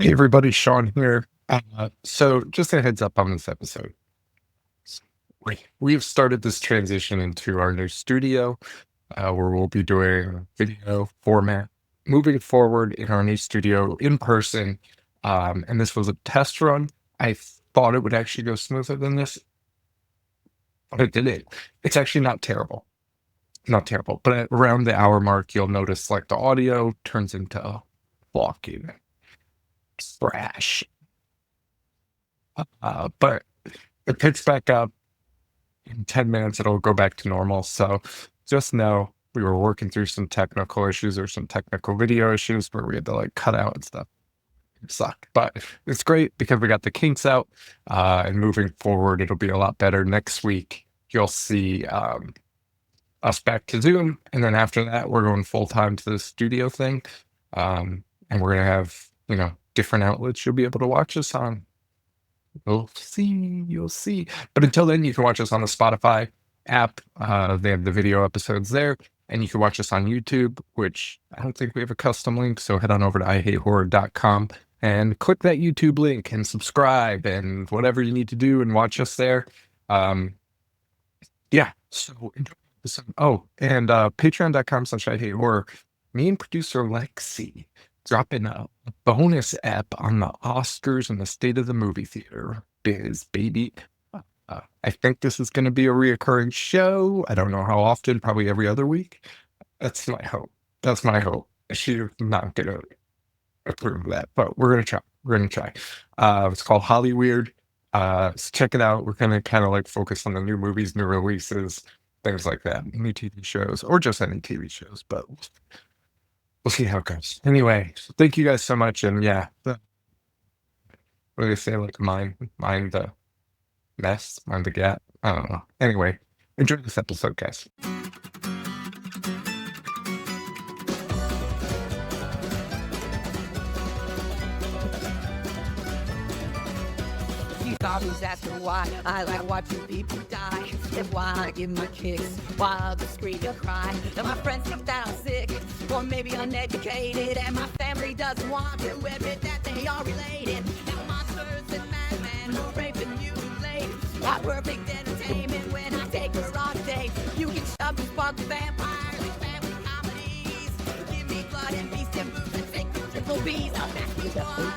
Hey everybody, Sean here. So just a heads up on this episode. We've started this transition into our new studio, where we'll be doing video format moving forward in our new studio in person. And this was a test run. I thought it would actually go smoother than this, but it didn't. It's actually not terrible. Not terrible. But at around the hour mark, you'll notice like the audio turns into blocking trash. But it picks back up in 10 minutes. It'll go back to normal. So just know we were working through some technical issues or some technical video issues where we had to like cut out and stuff. It sucked, but it's great because we got the kinks out. And moving forward, it'll be a lot better. Next week, you'll see us back to Zoom. And then after that, we're going full time to the studio thing. And we're going to have, different outlets you'll be able to watch us on. You'll see. But until then, you can watch us on the Spotify app. They have the video episodes there. And you can watch us on YouTube, which I don't think we have a custom link. So head on over to ihatehorror.com and click that YouTube link and subscribe and whatever you need to do and watch us there. Yeah. So enjoy this. Oh, and patreon.com/ihatehorror. Me and producer Lexi dropping a bonus app on the Oscars and the state of the movie theater biz, baby. I think this is going to be a reoccurring show. I don't know how often, probably every other week. That's my hope. That's my hope. She's not going to approve that, but we're going to try. We're going to try. It's called Hollyweird. So check it out. We're going to kind of like focus on the new movies, new releases, things like that, new TV shows, or just any TV shows, but we'll see how it goes. Anyway, so thank you guys so much. And yeah, what do they say? Like mind the mess, mind the gap. I don't know. Anyway, enjoy this episode, guys. Always asking why I like watching people die. And why I give my kicks while others scream and cry. And my friends think that I'm sick or maybe uneducated, and my family doesn't want to admit that they are related. And monsters and madmen who rape and mutilate are perfect entertainment when I take a raw day. You can shove and spark vampires and family comedies. Give me blood and beast and boobs and take the triple B's. I'll ask you why.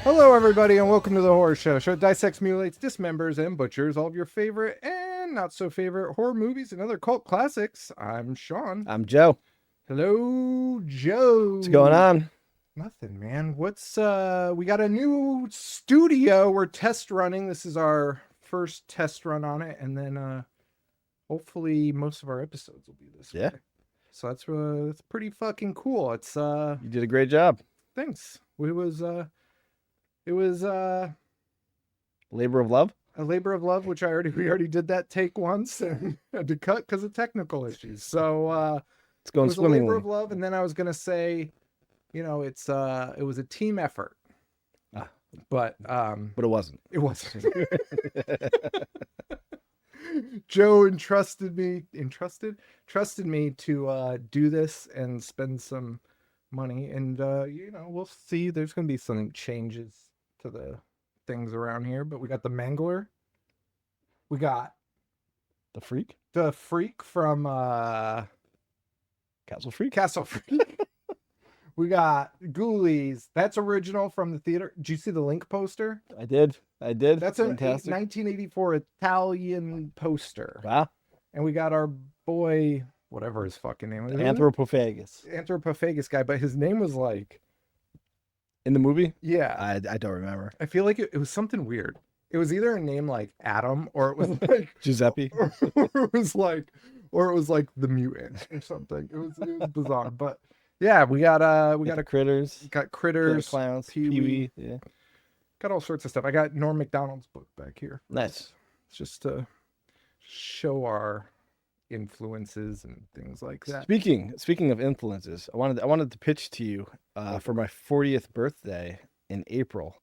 Hello, everybody, and welcome to the Horror Show. Show that dissects, mutilates, dismembers, and butchers all of your favorite and not so favorite horror movies and other cult classics. I'm Sean. I'm Joe. Hello, Joe. What's going on? Nothing, man. We got a new studio we're test running. This is our first test run on it, and then hopefully most of our episodes will be this way. So that's pretty fucking cool. It's You did a great job. Thanks. It was Labor of love. a labor of love, which we already did that take once and had to cut because of technical issues. So It's going it was a labor swimmingly. of love, and then I was gonna say, it was a team effort. But But it wasn't. it wasn't. Joe trusted me to do this and spend some money, and we'll see. There's gonna be some changes to the things around here, but we got the Mangler, we got The Freak? the Freak from Castle Freak? Castle Freak. We got Ghoulies. That's original from the theater. Did you see the Link poster? I did. That's a fantastic. 1984 Italian poster. Wow. And we got our boy, whatever his fucking name is. Anthropophagus. Anthropophagus guy, but his name was like, In the movie? yeah. I don't remember. I feel like it was something weird. It was either a name like Adam, or it was like Giuseppe? or it was like the mutant or something. It was bizarre. But yeah, we got Critters. got Killer Critters, Clowns. Pee-wee. Pee-wee. Yeah. got all sorts of stuff. I got Norm Macdonald's book back here. Nice. It's just to show our influences and things like that. Speaking of influences, I wanted to pitch to you for my 40th birthday. in April.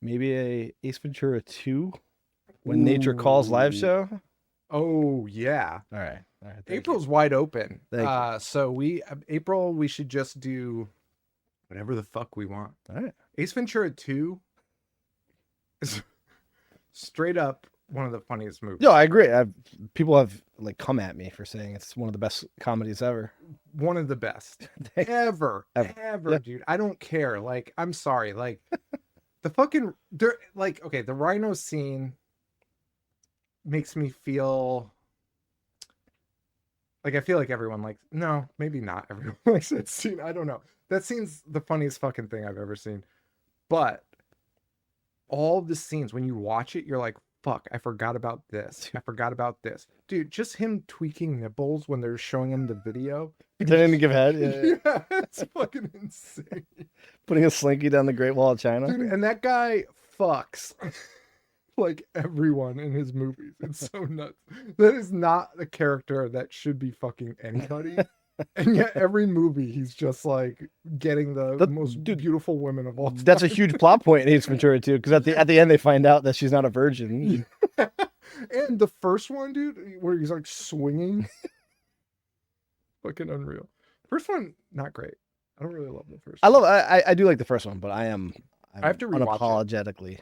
Maybe a Ace Ventura 2 When Nature Calls live Ooh. show. Oh yeah. All right. Thank you. April's wide open. Thank you. So April we should just do whatever the fuck we want. All right. Ace Ventura 2 is straight up one of the funniest movies. No, I agree. People have like come at me for saying it's one of the best comedies ever. One of the best ever, Yeah. dude. I don't care. Like, I'm sorry. Like, the fucking okay, the rhino scene makes me feel like I feel like everyone likes. No, maybe not everyone likes that scene. I don't know. That scene's the funniest fucking thing I've ever seen. But all the scenes, when you watch it, you're like, fuck, I forgot about this. I forgot about this. Dude, just him tweaking nipples when they're showing him the video. Pretending to give head. Yeah. Yeah, it's fucking insane. Putting a slinky down the Great Wall of China. Dude, and that guy fucks like everyone in his movies. It's so nuts. That is not a character that should be fucking anybody. And yet every movie he's just like getting the most beautiful women of all time. That's a huge plot point in Ace Ventura 2, because at the end they find out that she's not a virgin. And the first one, dude, where he's like swinging. Fucking unreal. First one, not great. I don't really love the first one. I do like the first one, but I'm have to rewatch it. unapologetically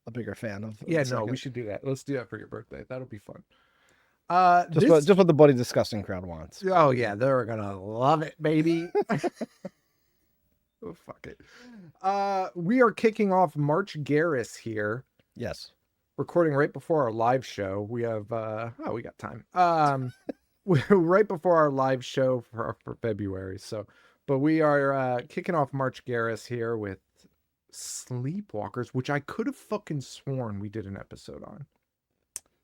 a bigger fan of Yeah, the no, second. we should do that. Let's do that for your birthday. That'll be fun. Just what the Buddy Disgusting crowd wants. Oh yeah, they're gonna love it, baby. Oh, fuck it. We are kicking off March Garris here, Yes. recording right before our live show. We have we got time. Right before our live show for February. So, but we are kicking off March Garris here with Sleepwalkers, which I could have fucking sworn we did an episode on,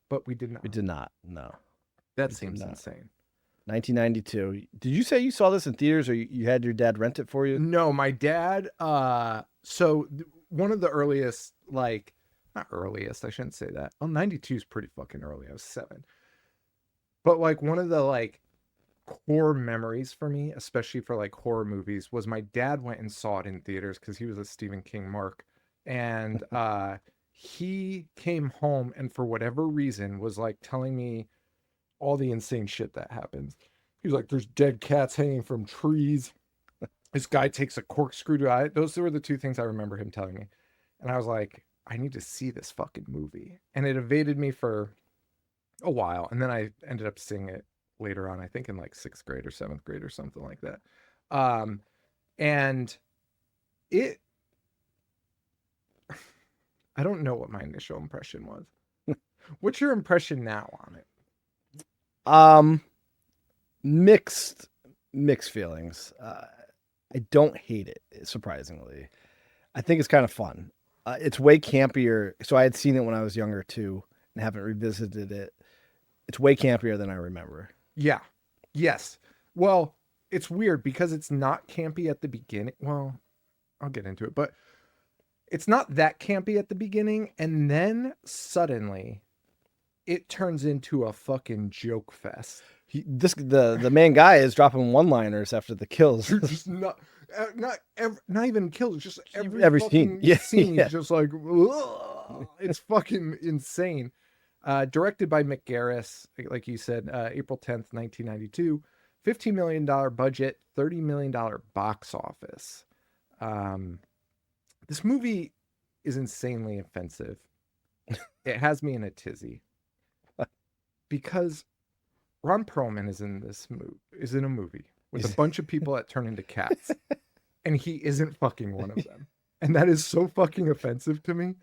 but we did not. We did not. No. That we did seems not. insane. 1992. Did you say you saw this in theaters, or you had your dad rent it for you? No, my dad. One of the earliest, like, not earliest, I shouldn't say that. Well, 92 is pretty fucking early. I was 7. But like one of the like core memories for me, especially for like horror movies, was my dad went and saw it in theaters because he was a Stephen King mark. And he came home and for whatever reason was like telling me all the insane shit that happens. He was like, there's dead cats hanging from trees. This guy takes a corkscrew to eye. Those were the two things I remember him telling me. And I was like, I need to see this fucking movie. And it evaded me for a while. And then I ended up seeing it later on, I think in like 6th grade or 7th grade or something like that. And it, I don't know what my initial impression was. What's your impression now on it? Mixed feelings. I don't hate it, surprisingly. I think it's kind of fun. It's way campier. So I had seen it when I was younger too, and haven't revisited it. It's way campier than I remember. Yeah. Yes. Well, it's weird because it's not campy at the beginning. Well, I'll get into it, but it's not that campy at the beginning, and then suddenly it turns into a fucking joke fest. The main guy is dropping one-liners after the kills. You're just not even kills, just every Every fucking scene. Yeah, scene. yeah. Is just like, ugh. It's fucking insane. Directed by Mick Garris, like you said, April 10th, 1992. $15 million budget, $30 million box office. This movie is insanely offensive. It has me in a tizzy. Because Ron Perlman is in a movie with a bunch of people that turn into cats. And he isn't fucking one of them. And that is so fucking offensive to me.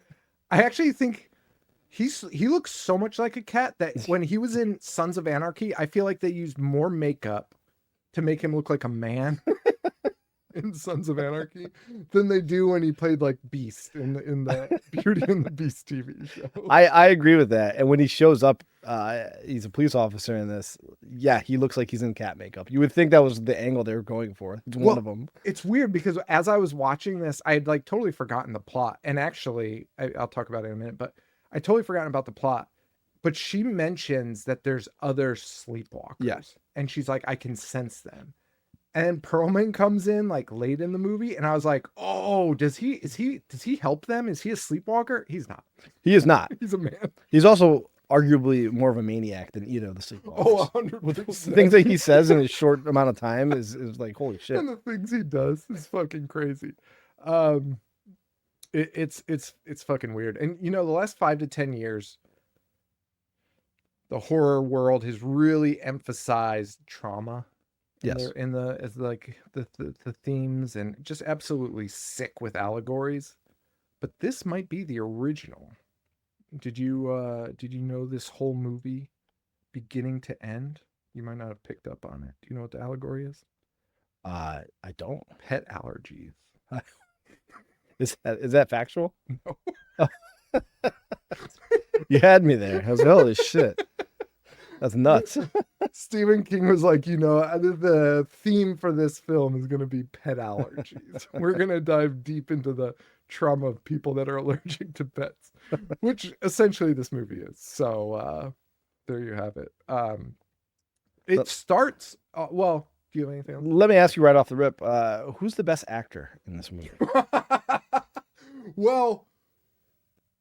I actually think he looks so much like a cat that when he was in Sons of Anarchy, I feel like they used more makeup to make him look like a man in Sons of Anarchy than they do when he played like Beast in the Beauty and the Beast TV show. I agree with that. And when he shows up, he's a police officer in this. Yeah, he looks like he's in cat makeup. You would think that was the angle they were going for. It's one of them. It's weird because as I was watching this, I had like totally forgotten the plot. And actually, I'll talk about it in a minute, but I totally forgotten about the plot. But she mentions that there's other sleepwalkers. Yes. And she's like, I can sense them. And Perlman comes in like late in the movie, and I was like, "Oh, does he help them? Is he a sleepwalker? He's not. He is not. He's a man. He's also arguably more of a maniac than either of the Oh, Sleepwalkers. 100%. The things that he says in a short amount of time is like, holy shit. And the things he does is fucking crazy. It's fucking weird. And you know, the last 5 to 10 years, the horror world has really emphasized trauma. Yes. As like the themes, and just absolutely sick with allegories. But this might be the original. Did you know this whole movie beginning to end? You might not have picked up on it. Do you know what the allegory is? I don't. Pet allergies. Is that factual? No. You had me there. I was like, holy shit. That's nuts. Stephen King was like, you know, the theme for this film is going to be pet allergies. We're going to dive deep into the trauma of people that are allergic to pets, which essentially this movie is. So there you have it. It starts, well, do you have anything else? Let me ask you right off the rip, who's the best actor in this movie? Well,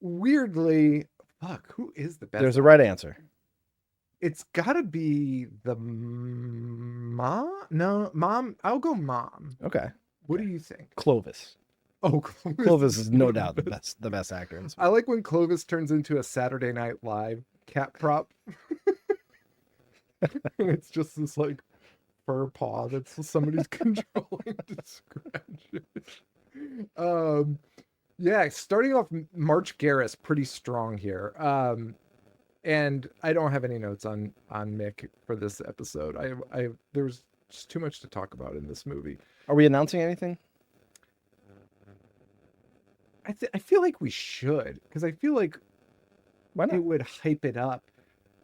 weirdly, fuck, who is the best? There's a right answer. It's gotta be the mom. No, mom. I'll go mom. Okay. What do you think? Clovis. Oh, Clovis is no doubt the best actor in this movie. I like when Clovis turns into a Saturday Night Live cat prop. And it's just this like fur paw that somebody's controlling to scratch it. Yeah, starting off March Garris pretty strong here. And I don't have any notes on Mick for this episode. I there's just too much to talk about in this movie. Are we announcing anything? I feel like we should, because I feel like Why not? it would hype it up.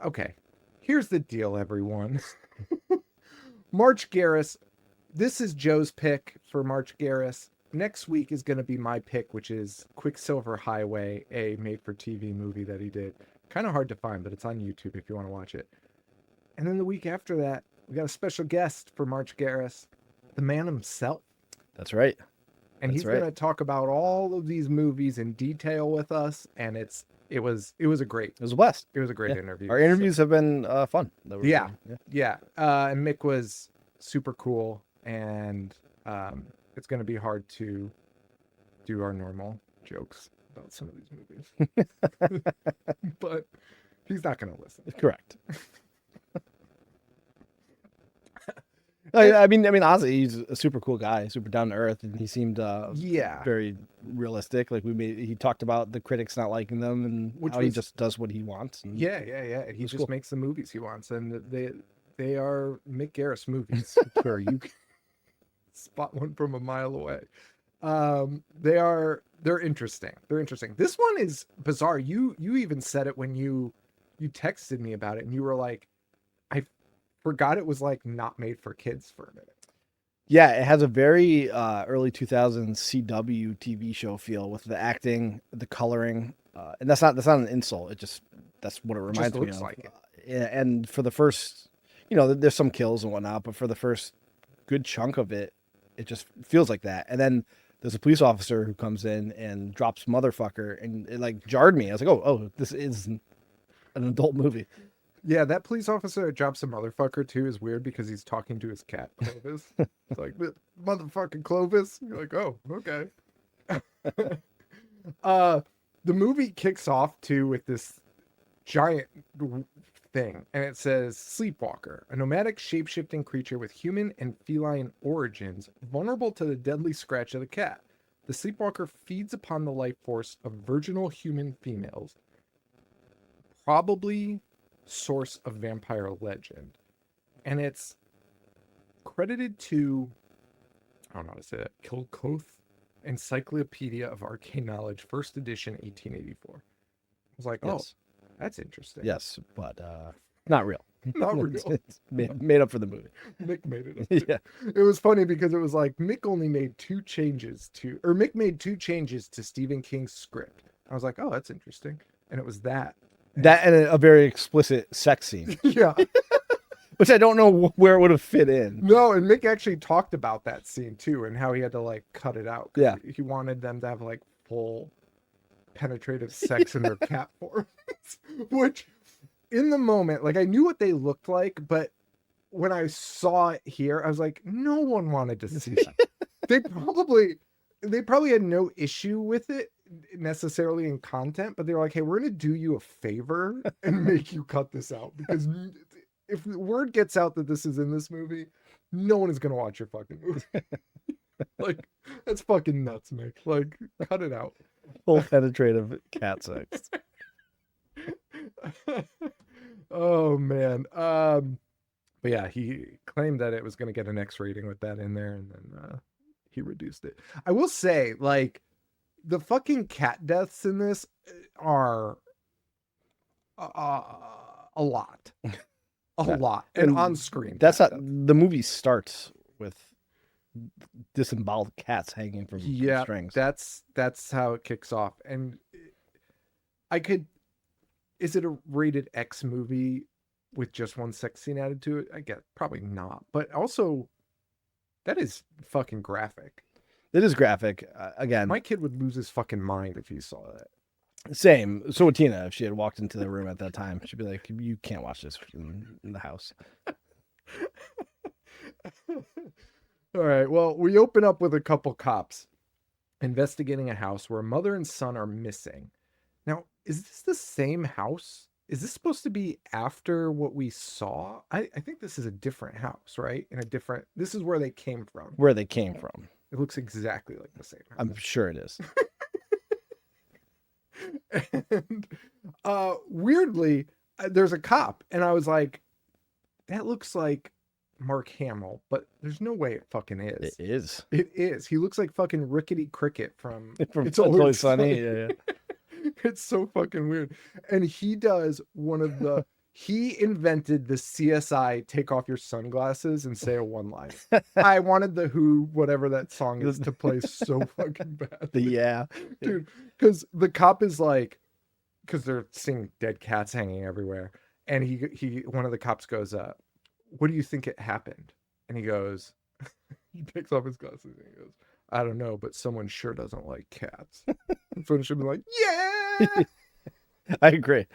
Okay, here's the deal, everyone. March Garris. This is Joe's pick for March Garris. Next week is going to be my pick, which is Quicksilver Highway, a made-for-TV movie that he did. Kind of hard to find, but it's on YouTube if you want to watch it. And then the week after that, we got a special guest for March Garris, the man himself. That's right. And he's going to talk about all of these movies in detail with us. And it was a great. It was a blast. It was a great interview. Our interviews have been fun. Yeah. And Mick was super cool, and it's going to be hard to do our normal jokes about some of these movies. But he's not going to listen. Correct. I mean, honestly, he's a super cool guy, super down to earth, and he seemed very realistic. Like he talked about the critics not liking them, and he just does what he wants. And yeah. He just makes the movies he wants, and they are Mick Garris movies where you can spot one from a mile away. They're interesting. They're interesting. This one is bizarre. You even said it when you texted me about it, and you were like, I forgot it was like not made for kids for a minute. Yeah, it has a very early 2000s CW TV show feel with the acting, the coloring, and that's not an insult. That's what it reminds me of. Like it. And for the first, there's some kills and whatnot, but for the first good chunk of it, it just feels like that. And then there's a police officer who comes in and drops motherfucker, and it like jarred me. I was like, oh, this is an adult movie. Yeah, that police officer that drops a motherfucker too is weird because he's talking to his cat Clovis. It's like, motherfucking Clovis. You're like, oh, okay. The movie kicks off too with this giant thing, and it says Sleepwalker, a nomadic shape-shifting creature with human and feline origins, vulnerable to the deadly scratch of the cat. The Sleepwalker feeds upon the life force of virginal human females, probably source of vampire legend, and it's credited to, I don't know how to say that, Kilcoth Encyclopedia of Arcane Knowledge, first edition, 1884. I was like, yes. Oh, that's interesting. Yes, but not real. Not real. It's made up for the movie. Mick made it up. Yeah. It was funny because it was like Mick made two changes to Stephen King's script. I was like, oh, that's interesting. And it was that. That and a very explicit sex scene. Yeah. which I don't know where it would have fit in. No, and Mick actually talked about that scene too, and how he had to like cut it out. 'Cause Yeah. he wanted them to have like full penetrative sex in their cat forms, which in the moment, like I knew what they looked like, but when I saw it here, I was like, no one wanted to see that. they probably had no issue with it necessarily in content, but they were like, hey, we're gonna do you a favor and make you cut this out, because if the word gets out that this is in this movie, no one is gonna watch your fucking movie. Like, that's fucking nuts, Mick. Like, cut it out. Full penetrative cat sex. Oh man. But yeah, he claimed that it was going to get an X rating with that in there, and then he reduced it. I will say, like, the fucking cat deaths in this are a lot. Lot. And on screen. That's not the movie starts with disemboweled cats hanging from strings. That's how it kicks off. And is it a rated X movie with just one sex scene added to it? I guess probably not. But also, that is fucking graphic. It is graphic. Again, my kid would lose his fucking mind if he saw that. Same. So would Tina, if she had walked into the room at that time. She'd be like, you can't watch this in the house. All right. Well, we open up with a couple cops investigating a house where a mother and son are missing. Now, is this the same house? Is this supposed to be after what we saw? I think this is a different house, right? This is where they came from. Where they came from. It looks exactly like the same house. I'm sure it is. And weirdly, there's a cop, and I was like, that looks like Mark Hamill, but there's no way it fucking is. It is. It is. He looks like fucking Rickety Cricket from It's Always Sunny. Yeah. It's so fucking weird. And he does he invented the CSI take off your sunglasses and say a one line. I wanted the Who, whatever that song is, to play so fucking bad. Yeah. Dude, because the cop is like, because they're seeing dead cats hanging everywhere. And one of the cops goes, what do you think it happened? And he goes, he takes off his glasses and he goes, I don't know, but someone sure doesn't like cats. Someone should be like, yeah. I agree.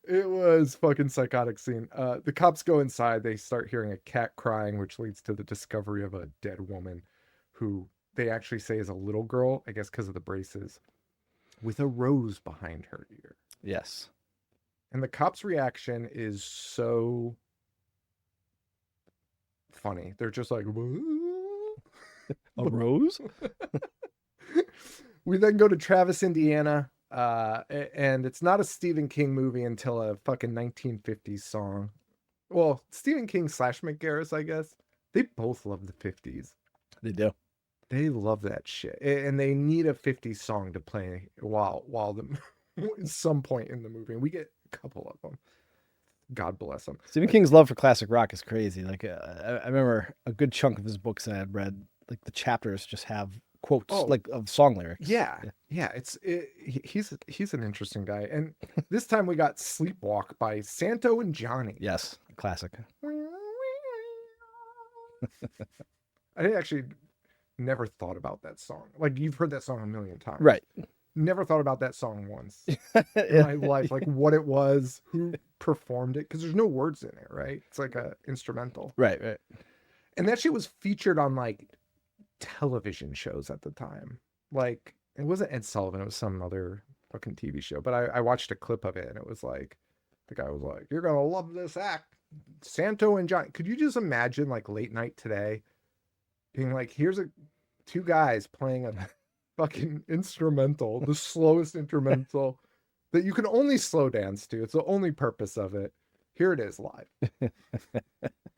It was fucking psychotic scene. The cops go inside. They start hearing a cat crying, which leads to the discovery of a dead woman who they actually say is a little girl, I guess because of the braces, with a rose behind her ear. Yes. And the cop's reaction is so funny. They're just like, a rose? We then go to Travis, Indiana. And it's not a Stephen King movie until a fucking 1950s song. Well, Stephen King / Mick Garris, I guess. They both love the 50s. They do. They love that shit. And they need a 50s song to play while at some point in the movie. And we get a couple of them. God bless them. Stephen King's love for classic rock is crazy. Like I remember a good chunk of his books that I had read, like the chapters just have quotes like of song lyrics. Yeah. He's an interesting guy. And this time we got Sleepwalk by Santo and Johnny. Yes, classic. I actually never thought about that song. Like, you've heard that song a million times. Right. Never thought about that song once in my life. Like, what it was, who performed it, because there's no words in it, right? It's like a instrumental. Right. And that shit was featured on like television shows at the time. Like, it wasn't Ed Sullivan, it was some other fucking TV show. But I watched a clip of it, and it was like, the guy was like, you're gonna love this act, Santo and Johnny. Could you just imagine like late night today being like, here's two guys playing a fucking instrumental, the slowest instrumental that you can only slow dance to. It's the only purpose of it. Here it is live.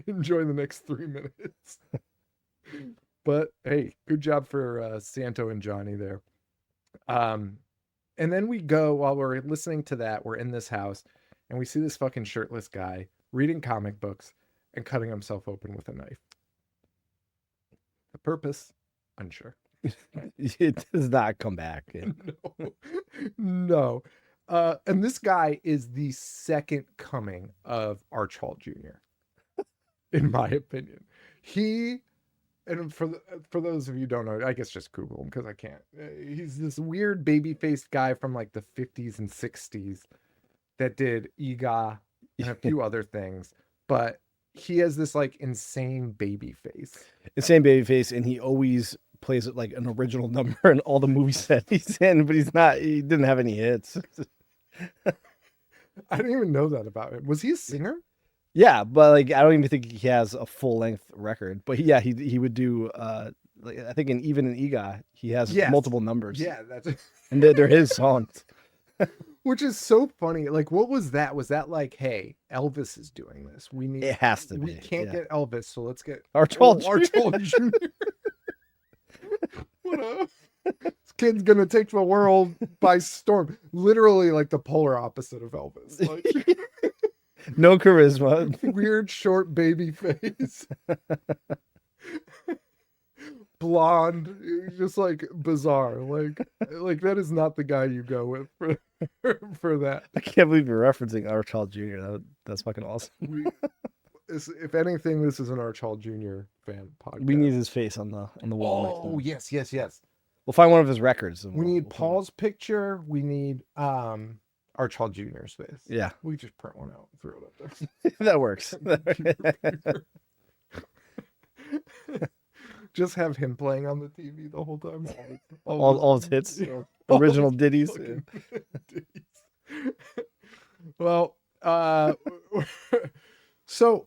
Enjoy the next 3 minutes. But hey, good job for Santo and Johnny there. And then we go, while we're listening to that, we're in this house and we see this fucking shirtless guy reading comic books and cutting himself open with a knife. The purpose, unsure. It does not come back. No. And this guy is the second coming of Arch Hall Jr., in my opinion. And for those of you who don't know, I guess just Google him because I can't. He's this weird baby-faced guy from like the 50s and 60s that did EGA and a few other things, but he has this like insane baby face. Insane baby face, and he always plays it like an original number in all the movies that he's in, but he didn't have any hits. I didn't even know that about him. Was he a singer? Yeah, but like I don't even think he has a full length record. But yeah, he would do like I think even in EGOT he has multiple numbers. Yeah, that's and they're his songs. Which is so funny. Like, what was that? Was that like, hey, Elvis is doing this? It has to be. We can't get Elvis, so let's get Arch Hall Arch Hall Jr. What up? This kid's gonna take the world by storm. Literally, like the polar opposite of Elvis. Like, no charisma. Weird short baby face. Blonde, just like bizarre. Like that is not the guy you go with for that. I can't believe you're referencing Arch Hall Jr. That's fucking awesome. If anything, this is an Arch Hall Jr. fan podcast. We need his face on the wall. Oh, yes. We'll find one of his records. We need Paul's picture. We need Arch Hall Jr.'s face. Yeah. We just print one out and throw it up there. That works. Just have him playing on the TV the whole time. All his hits. Original ditties. Well, so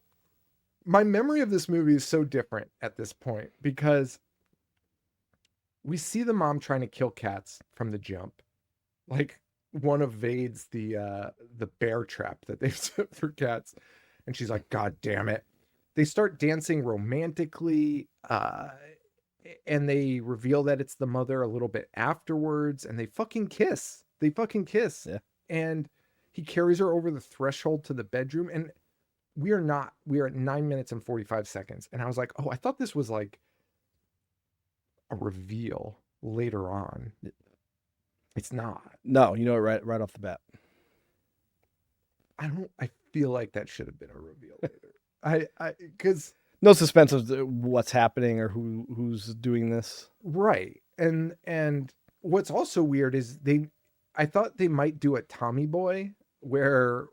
my memory of this movie is so different at this point because we see the mom trying to kill cats from the jump. Like one evades the bear trap that they've set for cats. And she's like, God damn it. They start dancing romantically, and they reveal that it's the mother a little bit afterwards, and they fucking kiss. Yeah. And he carries her over the threshold to the bedroom, and we are at 9 minutes and 45 seconds. And I was like, oh, I thought this was like a reveal later on. It's not. No, you know it right off the bat. I feel like that should have been a reveal later. Because no suspense of what's happening or who's doing this. Right. And what's also weird is I thought they might do a Tommy Boy where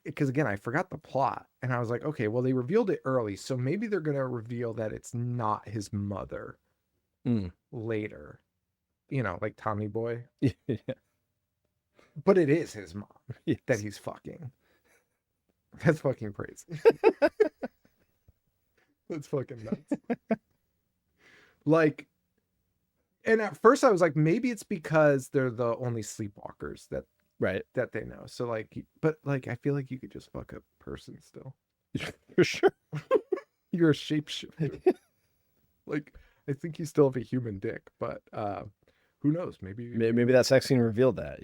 because again, I forgot the plot and I was like, okay, well, they revealed it early. So maybe they're going to reveal that it's not his mother later, like Tommy Boy. Yeah. But it is his mom that he's fucking. That's fucking crazy. That's fucking nuts. Like, and at first I was like, maybe it's because they're the only sleepwalkers that they know. So like, but like, I feel like you could just fuck a person still. For sure. You're a shapeshifter. Like, I think you still have a human dick, but who knows? Maybe that sex scene revealed that.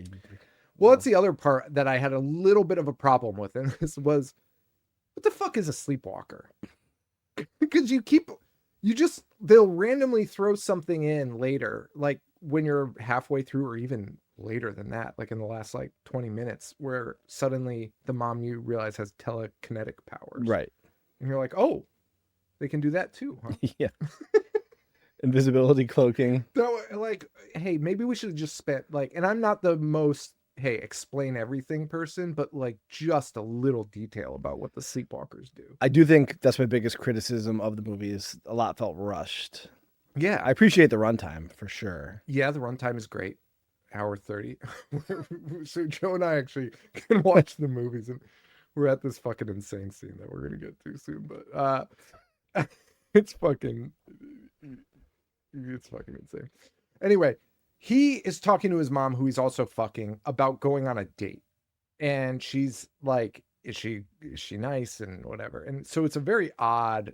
Well, that's the other part that I had a little bit of a problem with, and this was, what the fuck is a sleepwalker? Because they'll randomly throw something in later, like when you're halfway through or even later than that, like in the last like 20 minutes, where suddenly the mom you realize has telekinetic powers. Right. And you're like, oh, they can do that too, huh? Yeah. Invisibility, cloaking. So, like, hey, maybe we should have just spent like, and I'm not the most explain everything person, but like just a little detail about what the sleepwalkers do. I do think that's my biggest criticism of the movie is a lot felt rushed. Yeah. I appreciate the runtime for sure. Yeah, the runtime is great. Hour 30. So Joe and I actually can watch the movies and we're at this fucking insane scene that we're going to get to soon, but it's fucking insane. Anyway, he is talking to his mom, who he's also fucking, about going on a date. And she's like, is she nice and whatever. And so it's a very odd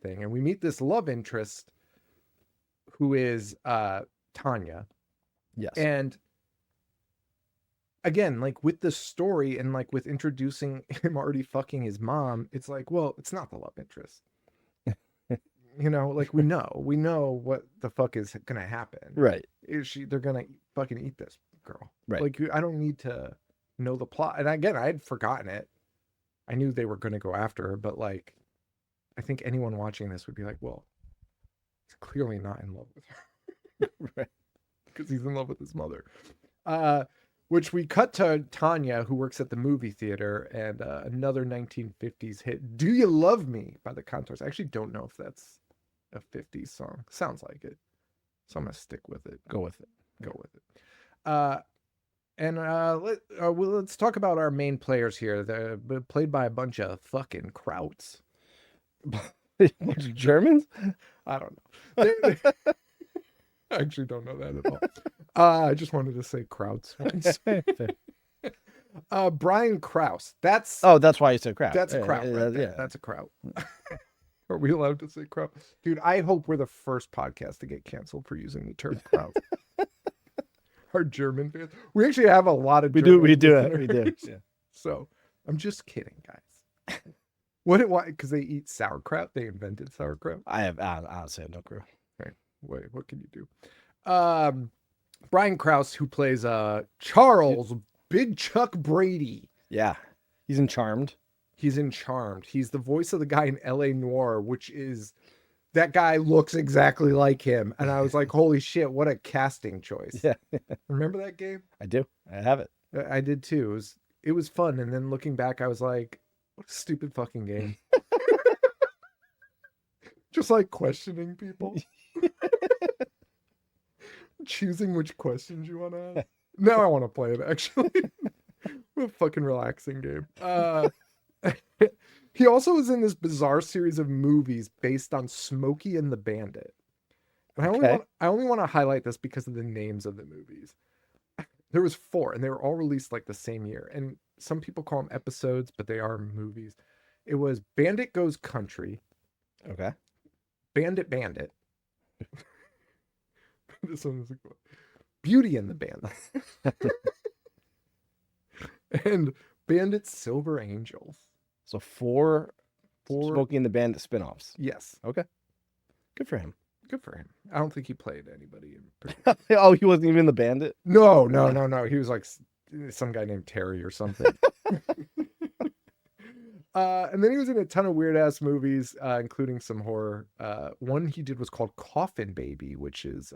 thing. And we meet this love interest who is Tanya. Yes. And again, like with the story and like with introducing him already fucking his mom, it's like, well, it's not the love interest. Like we know what the fuck is gonna happen. Right. They're gonna fucking eat this girl. Right. Like, I don't need to know the plot. And again, I had forgotten it. I knew they were going to go after her, but like, I think anyone watching this would be like, well, he's clearly not in love with her. Right. Because he's in love with his mother. Which we cut to Tanya, who works at the movie theater, and another 1950s hit, Do You Love Me by the Contours. I actually don't know if that's a 50s song. Sounds like it. So I'm going to stick with it. Go with it. Go with it. Let's talk about our main players here. They're played by a bunch of fucking krauts. Bunch of Germans? I don't know. I actually don't know that at all. I just wanted to say krauts once. Brian Krause. That's why you said crap. that's a kraut. Right there. Yeah. That's a kraut. Are we allowed to say kraut? Dude, I hope we're the first podcast to get canceled for using the term kraut. Our German fans. We actually have a lot of We German do. listeners. Yeah. So I'm just kidding, guys. Why? Because they eat sauerkraut. They invented sauerkraut. I honestly have no clue. Right. What can you do? Brian Krause, who plays Charles Big Chuck Brady. Yeah. He's in Charmed. He's in Charmed. He's the voice of the guy in L.A. Noire, which is that guy looks exactly like him. And I was like, holy shit, what a casting choice. Yeah. Remember that game? I do. I have it. I did too. It was fun. And then looking back, I was like, what a stupid fucking game. Just like questioning people. Choosing which questions you want to ask. Now I want to play it, actually. What a fucking relaxing game. He also was in this bizarre series of movies based on Smokey and the Bandit. And I only want to highlight this because of the names of the movies. There was 4, and they were all released like the same year. And some people call them episodes, but they are movies. It was Bandit Goes Country. Okay. Bandit. This one is a good one. Beauty and the Bandit. And Bandit Silver Angels. So four Smokey and the Bandit spinoffs. Yes. Okay. Good for him. Good for him. I don't think he played anybody in particular. Oh, he wasn't even the Bandit? No. He was like some guy named Terry or something. And then he was in a ton of weird ass movies, including some horror. One he did was called Coffin Baby, which is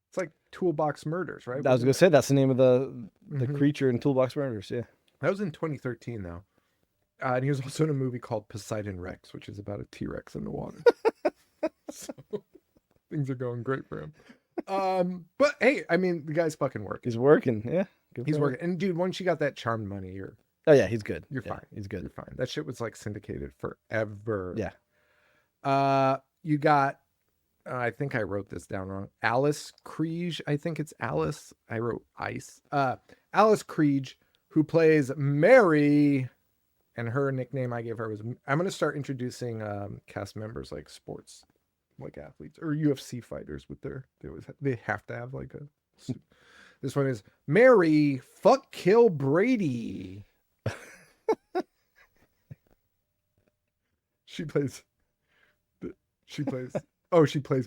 it's like Toolbox Murders, right? I was gonna say that's the name of the Mhm. creature in Toolbox Murders. Yeah. That was in 2013 though. And he was also in a movie called Poseidon Rex, which is about a T-Rex in the water. So things are going great for him. But hey, I mean, the guy's fucking working. He's working. Yeah. Good He's for him. working. And dude, once you got that Charmed money, you're Oh yeah, he's good. You're Yeah, fine. He's good. You're fine. That shit was like syndicated forever. Yeah. You got, I think I wrote this down wrong. Alice Kriege. I think it's Alice. I wrote Ice. Alice Kriege, who plays Mary, and her nickname I gave her was. I'm gonna start introducing cast members like sports, like athletes or UFC fighters with they have to have like a. This one is Mary Fuck Kill Brady. She plays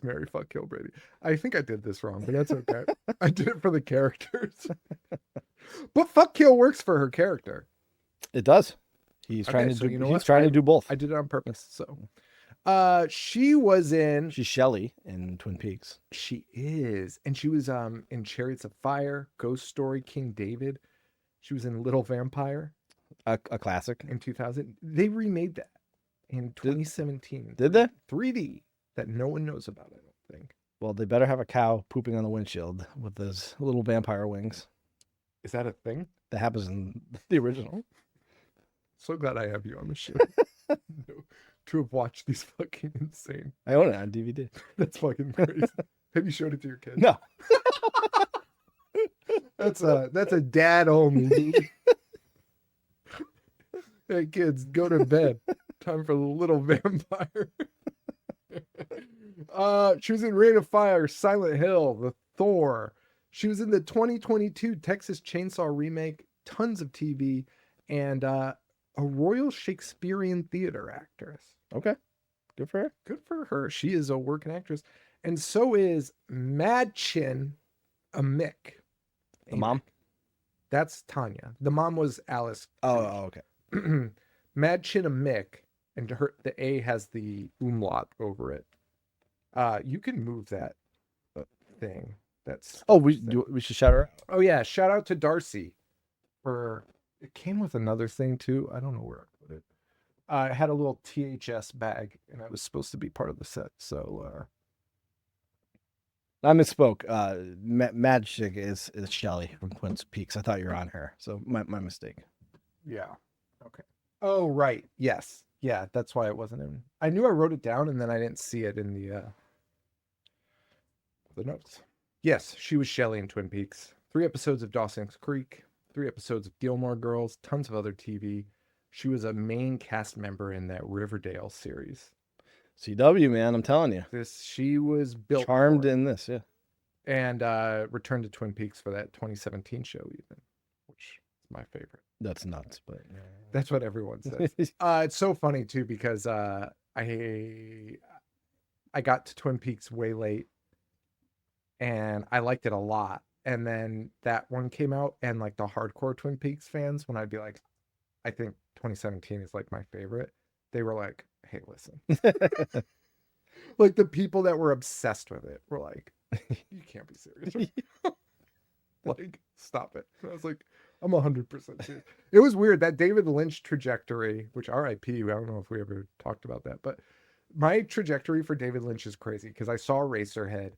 Mary Fuck Kill Brady. I think I did this wrong, but that's okay. I did it for the characters. But Fuck Kill works for her character. It does. He's Okay, trying to so do. you know He's what? trying to do both. I did it on purpose. So she was in She's Shelley in Twin Peaks. She is. And she was in Chariots of Fire, Ghost Story, King David. She was in Little Vampire A classic. in 2000. They remade that in 2017. Did they? 3D that no one knows about, I don't think. Well, they better have a cow pooping on the windshield with those little vampire wings. Is that a thing? That happens in the original. So glad I have you on the show. To have watched these fucking insane. I own it on DVD. That's fucking crazy. Have you showed it to your kids? No. That's a dad only movie. Hey kids, go to bed. Time for the Little Vampire. She was in Rain of Fire, Silent Hill, The Thor. She was in the 2022 Texas Chainsaw remake, tons of TV, and a Royal Shakespearean Theater actress. Okay. Good for her. Good for her. She is a working actress. And so is Madchen, a Mick. The mom? That's Tanya. The mom was Alice. Oh, okay. Mad Chin of Mick, and the A has the umlaut over it. You can move that thing. That's we should shout her out. Oh yeah, shout out to Darcy for it came with another thing too. I don't know where I put it. It had a little THS bag, and I was supposed to be part of the set. So I misspoke. Magic is Shelly from Twin Peaks. I thought you were on her, so my mistake. yeah, okay. Oh right, yes, yeah. That's why it wasn't in. I knew I wrote it down, and then I didn't see it in the notes. Yes, she was Shelly in Twin Peaks. 3 episodes of Dawson's Creek, 3 episodes of Gilmore Girls, tons of other TV. She was a main cast member in that Riverdale series. CW, man, I'm telling you. She was built Charmed for it. in this, yeah. And returned to Twin Peaks for that 2017 show even, which is my favorite. That's nuts, but That's what everyone says. It's so funny too because I got to Twin Peaks way late and I liked it a lot. And then that one came out and like the hardcore Twin Peaks fans, when I'd be like, I think 2017 is like my favorite, they were like, hey, listen. Like the people that were obsessed with it were like, you can't be serious. Like, stop it. And I was like, I'm 100% serious. It was weird. That David Lynch trajectory, which RIP, I don't know if we ever talked about that, but my trajectory for David Lynch is crazy because I saw Eraserhead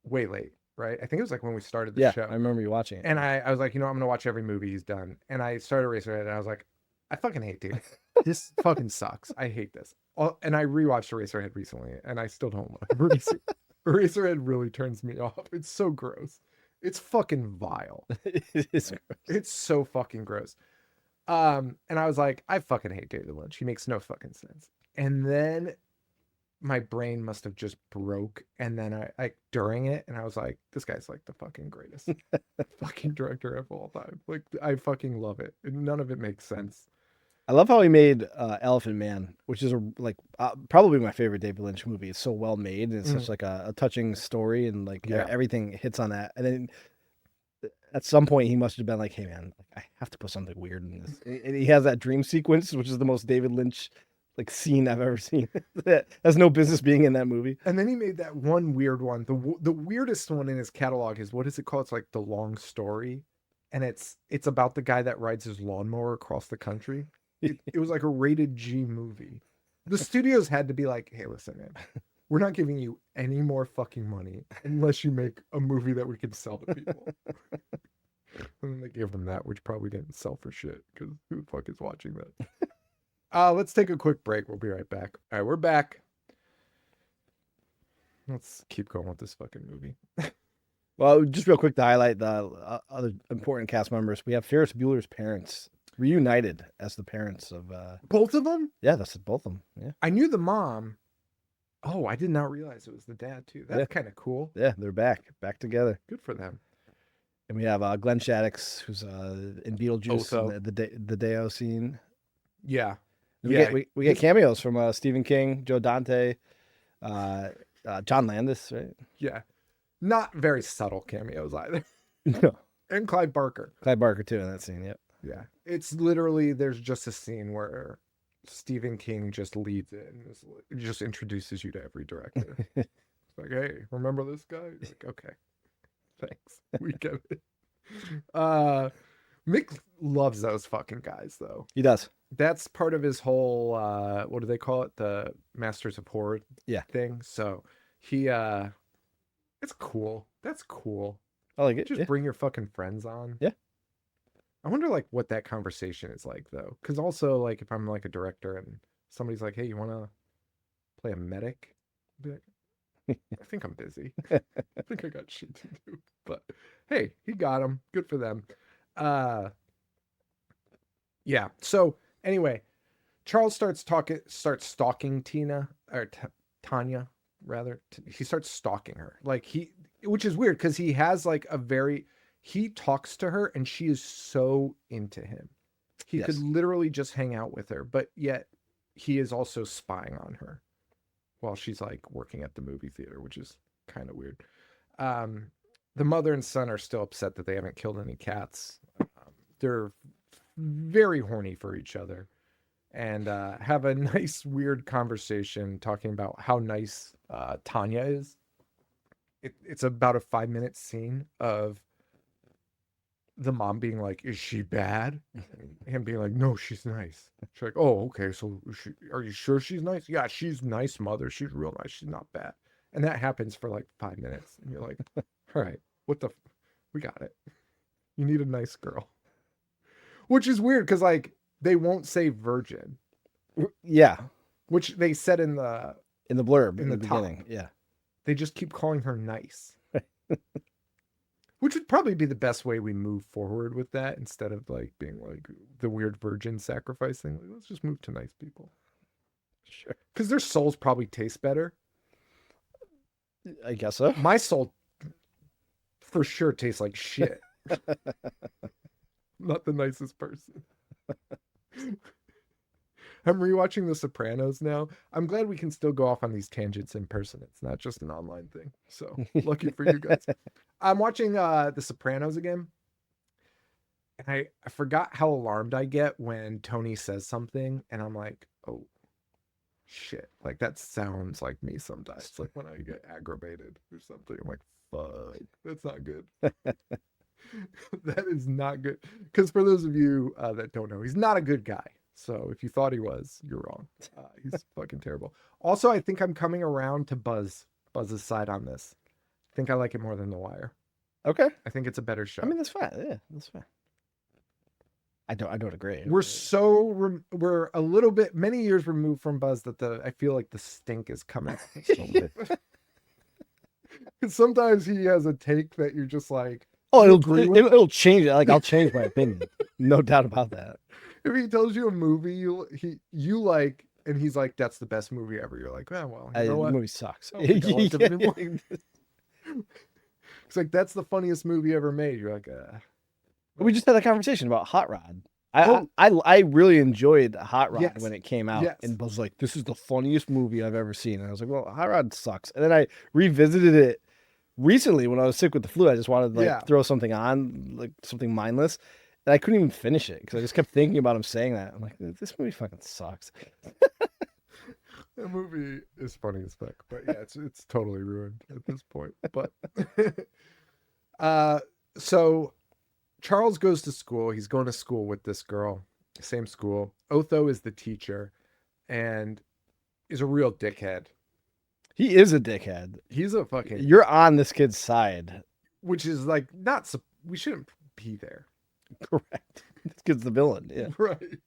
way late, right? I think it was like when we started the show. I remember you watching it. And I was like, I'm going to watch every movie he's done. And I started Eraserhead and I was like, I fucking hate David. This fucking sucks. I hate this. And I rewatched Eraserhead recently and I still don't love Eraserhead. Eraserhead really turns me off. It's so gross. It's fucking vile. It is gross. It's so fucking gross. And I was like, I fucking hate David Lynch. He makes no fucking sense. And then my brain must have just broke. And then I during it, and I was like, this guy's like the fucking greatest fucking director of all time. Like, I fucking love it. And none of it makes sense. I love how he made Elephant Man, which is probably my favorite David Lynch movie. It's so well made and it's such like a touching story and like everything hits on that. And then at some point he must have been like, hey man, I have to put something weird in this. And he has that dream sequence, which is the most David Lynch like scene I've ever seen. That has no business being in that movie. And then he made that one weird one. The weirdest one in his catalog is, what is it called? It's like The Long Story. And it's about the guy that rides his lawnmower across the country. It was like a rated G movie. The studios had to be like, hey, listen, man, we're not giving you any more fucking money unless you make a movie that we can sell to people. And then they gave them that, which probably didn't sell for shit because who the fuck is watching that? Let's take a quick break. We'll be right back. All right, we're back. Let's keep going with this fucking movie. Well, just real quick to highlight the other important cast members. We have Ferris Bueller's parents reunited as the parents of both of them. Yeah, that's both of them. Yeah, I knew the mom. Oh, I did not realize it was the dad too. That's kind of cool. Yeah, they're back together. Good for them. And we have Glenn Shaddix, who's in Beetlejuice, in the Deo scene. Yeah, we get cameos from Stephen King, Joe Dante, John Landis, right? Yeah, not very subtle cameos either. No, and Clyde Barker. Clyde Barker too in that scene. Yep. Yeah, it's literally, there's just a scene where Stephen King just leads it and just introduces you to every director. It's like, hey, remember this guy? You're like, okay, thanks, we get it. Mick loves those fucking guys though. He does. That's part of his whole what do they call it, the Masters of Horror thing. So he it's cool. That's cool. I like it. Just bring your fucking friends on. Yeah. I wonder like what that conversation is like though, because also like if I'm like a director and somebody's like, hey, you want to play a medic? I'll be like, I think I'm busy. I think I got shit to do. But hey, he got him. Good for them. Yeah. So anyway, Charles starts stalking Tina or Tanya rather. He starts stalking her, like which is weird because he has like he talks to her and she is so into him. He could literally just hang out with her, but yet he is also spying on her while she's like working at the movie theater, which is kind of weird. the mother and son are still upset that they haven't killed any cats. They're very horny for each other, and have a nice weird conversation talking about how nice Tanya is. It's about a 5-minute scene of the mom being like, "Is she bad?" And him being like, "No, she's nice." She's like, "Oh, okay. So are you sure she's nice?" "Yeah, she's nice, mother. She's real nice. She's not bad." And that happens for like 5 minutes, and you're like, "All right, we got it. You need a nice girl," which is weird because like they won't say virgin, Yeah, which they said in the blurb in in the the top. beginning. Yeah. They just keep calling her nice. Which would probably be the best way we move forward with that instead of like being like the weird virgin sacrifice thing. Like, let's just move to nice people. Sure. Because their souls probably taste better. I guess so. My soul for sure tastes like shit. Not the nicest person. I'm rewatching The Sopranos now. I'm glad we can still go off on these tangents in person. It's not just an online thing. So lucky for you guys. I'm watching The Sopranos again. And I forgot how alarmed I get when Tony says something and I'm like, oh shit. Like that sounds like me sometimes. It's like when I get aggravated or something. I'm like, fuck, that's not good. That is not good. Because for those of you that don't know, he's not a good guy. So if you thought he was, you're wrong. He's fucking terrible. Also, I think I'm coming around to Buzz's side on this. I think I like it more than The Wire. Okay. I think it's a better show. I mean, that's fine. Yeah, that's fine. I don't agree. We're a little bit many years removed from Buzz that I feel like the stink is coming. Because sometimes he has a take that you're just like, oh, it'll change it. Like I'll change my opinion. No doubt about that. If he tells you a movie you like, and he's like, that's the best movie ever, you're like, oh, well, you know what? The movie sucks. It's like, that's the funniest movie ever made. You're like, We just had a conversation about Hot Rod. I really enjoyed Hot Rod when it came out, and Buzz was like, "This is the funniest movie I've ever seen." And I was like, "Well, Hot Rod sucks." And then I revisited it recently when I was sick with the flu. I just wanted to throw something on, like something mindless, and I couldn't even finish it because I just kept thinking about him saying that. I'm like, "This movie fucking sucks." The movie is funny as fuck, but yeah, it's totally ruined at this point. But so Charles goes to school. He's going to school with this girl, same school. Otho is the teacher and is a real dickhead. He is a dickhead. He's a fucking... You're on this kid's side. Which is like, we shouldn't be there. Correct. This kid's the villain. Yeah. Right.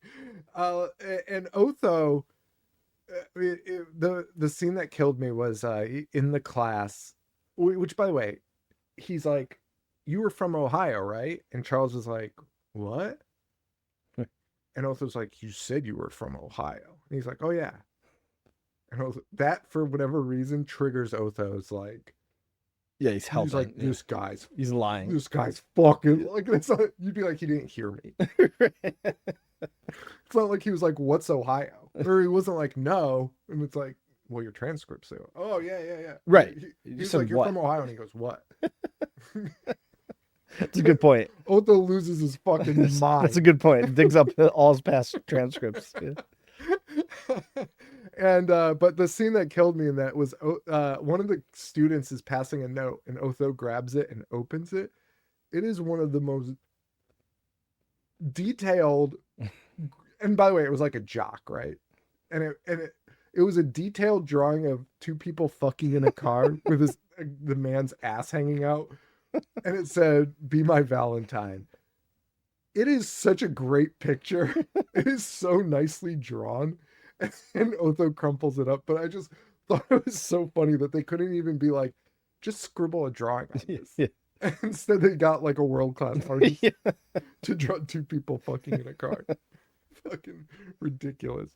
And Otho, the scene that killed me was in the class, which by the way, he's like, you were from Ohio, right? And Charles was like, what? And Otho's like, you said you were from Ohio. And he's like, oh yeah. And that, for whatever reason, triggers Otho's like, yeah, he's helping. He's like, this guy's, he's lying. This guy's fucking, like, it's not, you'd be like, he didn't hear me. It's not like he was like, what's Ohio? Or he wasn't like, no. And it's like, well, your transcripts say, oh yeah. Right. He's like, you're from Ohio. And he goes, what? That's a good point. Otho loses his fucking mind. That's a good point. Digs up all his past transcripts. Yeah. And but the scene that killed me in that was one of the students is passing a note and Otho grabs it and opens it. It is one of the most detailed, and by the way, it was like a jock, right? And it was a detailed drawing of two people fucking in a car with the man's ass hanging out. And it said, "Be my Valentine." It is such a great picture. It is so nicely drawn. And Otho crumples it up. But I just thought it was so funny that they couldn't even be like, just scribble a drawing on this. Yeah. And instead they got like a world-class artist to draw two people fucking in a car. Fucking ridiculous.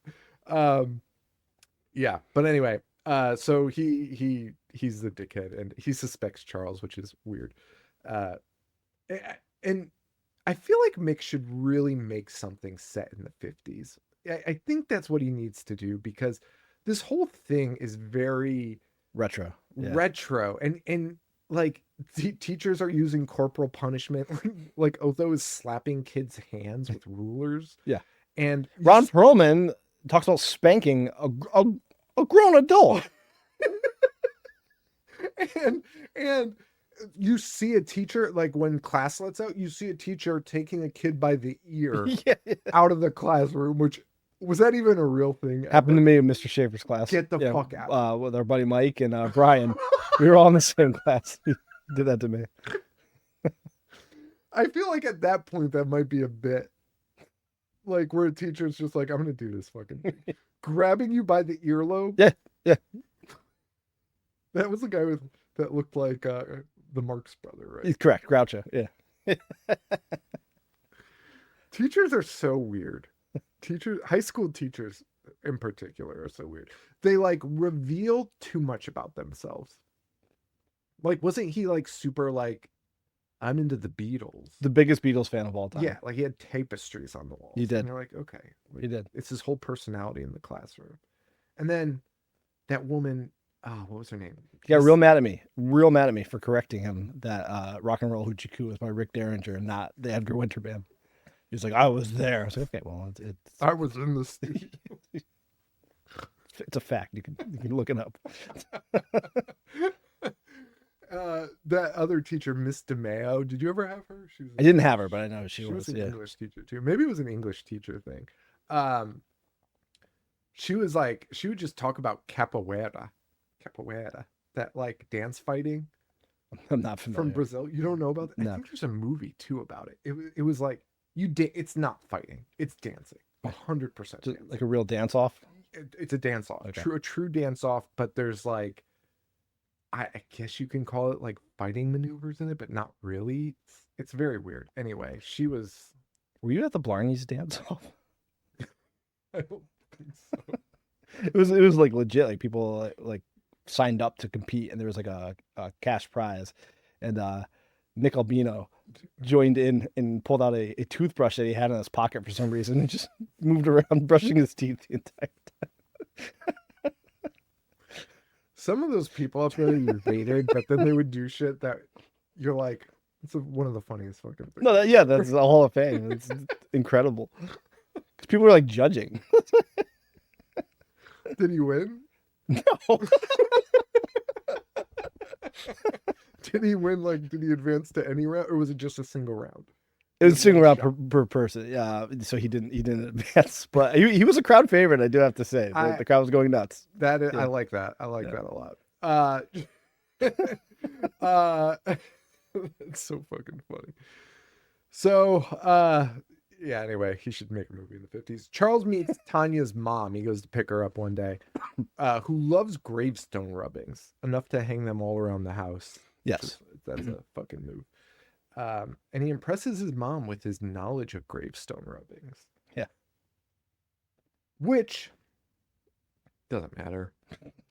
Yeah. But anyway, so he's the dickhead and he suspects Charles, which is weird. And I feel like Mick should really make something set in the 50s. I think that's what he needs to do because this whole thing is very retro. And like teachers are using corporal punishment. Like Otho is slapping kids' hands with rulers. Yeah. And Ron Perlman talks about spanking a grown adult. and you see a teacher, like when class lets out, you see a teacher taking a kid by the ear Yeah. out of the classroom, which was that even a real thing? Happened to me in Mr. Schaefer's class. Get the fuck out. With our buddy Mike and Brian. We were all in the same class. He did that to me. I feel like at that point that might be a bit like where a teacher's just like, I'm gonna do this fucking thing. Grabbing you by the earlobe. Yeah. That was the guy that looked like the Marx brother, right? He's correct. Groucho. Yeah. Teachers are so weird. High school teachers in particular are so weird. They like reveal too much about themselves. Like, wasn't he like super like, I'm into the Beatles? The biggest Beatles fan of all time. Yeah, like he had tapestries on the walls. He did. And you're like, okay. Like, He did. It's his whole personality in the classroom. And then that woman, what was her name? He got real mad at me for correcting him that Rock and Roll Hoochie Coo was by Rick Derringer and not the Edgar Winter Band. He was like, I was there. I was like, okay, well, it's I was in the studio. it's a fact. You can look it up. That other teacher, Miss DeMeo, did you ever have her? I didn't have her, but I know she was was. an Yeah. English teacher too. Maybe it was an English teacher thing. She was like, she would just talk about capoeira, that like dance fighting I'm not familiar. from Brazil. You don't know about that? No. I think there's a movie too about it. It was like it's not fighting, it's dancing, 100%. Like a real dance off. It's a dance off, Okay. a true dance off. But there's like, I guess you can call it like fighting maneuvers in it, but not really. It's very weird. Anyway, she was. Were you at the Blarneys dance off? I don't think so. It was like legit. Like people like signed up to compete, and there was like a cash prize, and Nick Albino joined in and pulled out a toothbrush that he had in his pocket for some reason, and just moved around brushing his teeth the entire time. Some of those people up there you rated, but then they would do shit that you're like, it's one of the funniest fucking things. No, that's a Hall of Fame. It's incredible. Because people are like judging. Did he win? No. Did he win? Like, did he advance to any round, or was it just a single round? It was a single round per person. Yeah, so he didn't advance, but he was a crowd favorite. I do have to say, the crowd was going nuts. That is, Yeah. I like that. I like that a lot. It's so fucking funny. So, yeah. Anyway, he should make a movie in the 50s. Charles meets Tanya's mom. He goes to pick her up one day, who loves gravestone rubbings enough to hang them all around the house. Yes, That's a fucking move. And he impresses his mom with his knowledge of gravestone rubbings. Yeah. Which doesn't matter.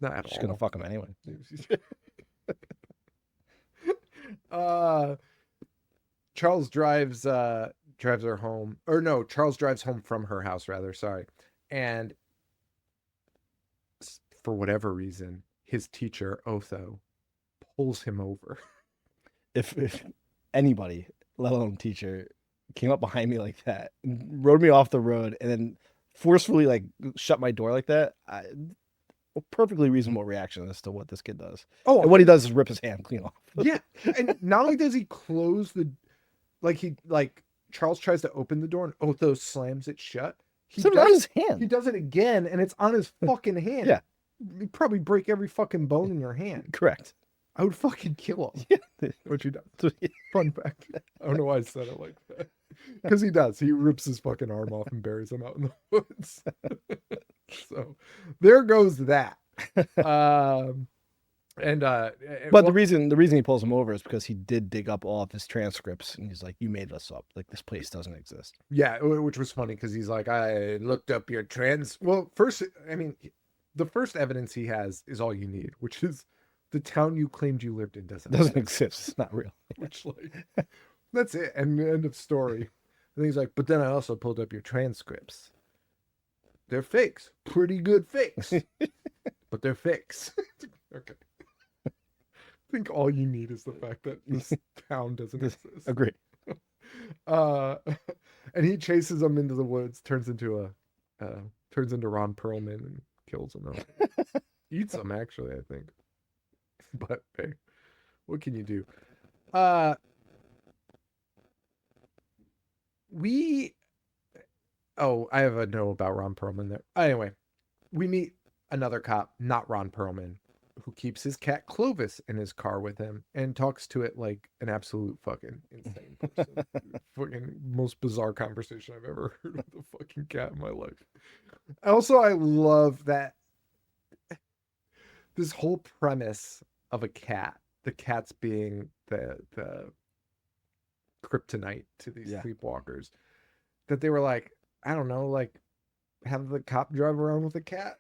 Not at she's all. gonna fuck him anyway. Charles drives her home. Or no, Charles drives home from her house, rather. Sorry. And for whatever reason, his teacher, Otho, pulls him over. If anybody, let alone teacher, came up behind me like that, rode me off the road, and then forcefully like shut my door like that, a perfectly reasonable reaction as to what this kid does. Oh, And what he does is rip his hand clean off. yeah. And not only does he close Charles tries to open the door and Otho slams it shut. It's on his hand. He does it again and it's on his fucking hand. Yeah. You'd probably break every fucking bone in your hand. Correct. I would fucking kill him. Yeah. Which he does. Fun fact. I don't know why I said it like that. Because he does. He rips his fucking arm off and buries him out in the woods. So there goes that. But the reason he pulls him over is because he did dig up all of his transcripts, and he's like, "You made this up. Like this place doesn't exist." Yeah, which was funny because he's like, I looked up your Well, first, I mean, the first evidence he has is all you need, which is the town you claimed you lived in doesn't exist. It's not real. Which, like, that's it. And end of story. And he's like, but then I also pulled up your transcripts. They're fakes. Pretty good fakes. But they're fakes. Okay. think all you need is the fact that this town doesn't exist. Agree. And he chases him into the woods, turns into Ron Perlman and kills him. Eats him, actually, I think. But hey, what can you do? I have a note about Ron Perlman there. Anyway, we meet another cop, not Ron Perlman, who keeps his cat Clovis in his car with him and talks to it like an absolute fucking insane person. Fucking most bizarre conversation I've ever heard with a fucking cat in my life. Also, I love that this whole premise of a cat, the cats being the kryptonite to these sleepwalkers, that they were like, I don't know, like have the cop drive around with a cat.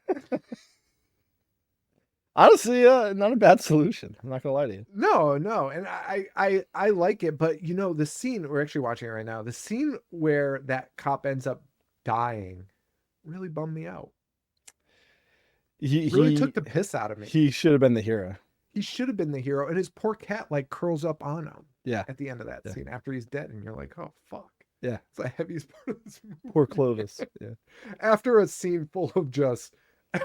Honestly, not a bad solution. I'm not gonna lie to you. No, and I like it, but you know, the scene we're actually watching it right now, the scene where that cop ends up dying really bummed me out. He really took the piss out of me. He should have been the hero. He should have been the hero, and his poor cat like curls up on him. Yeah. At the end of that scene, after he's dead, and you're like, oh fuck. Yeah. It's the heaviest part of this movie. Poor Clovis. Yeah. After a scene full of just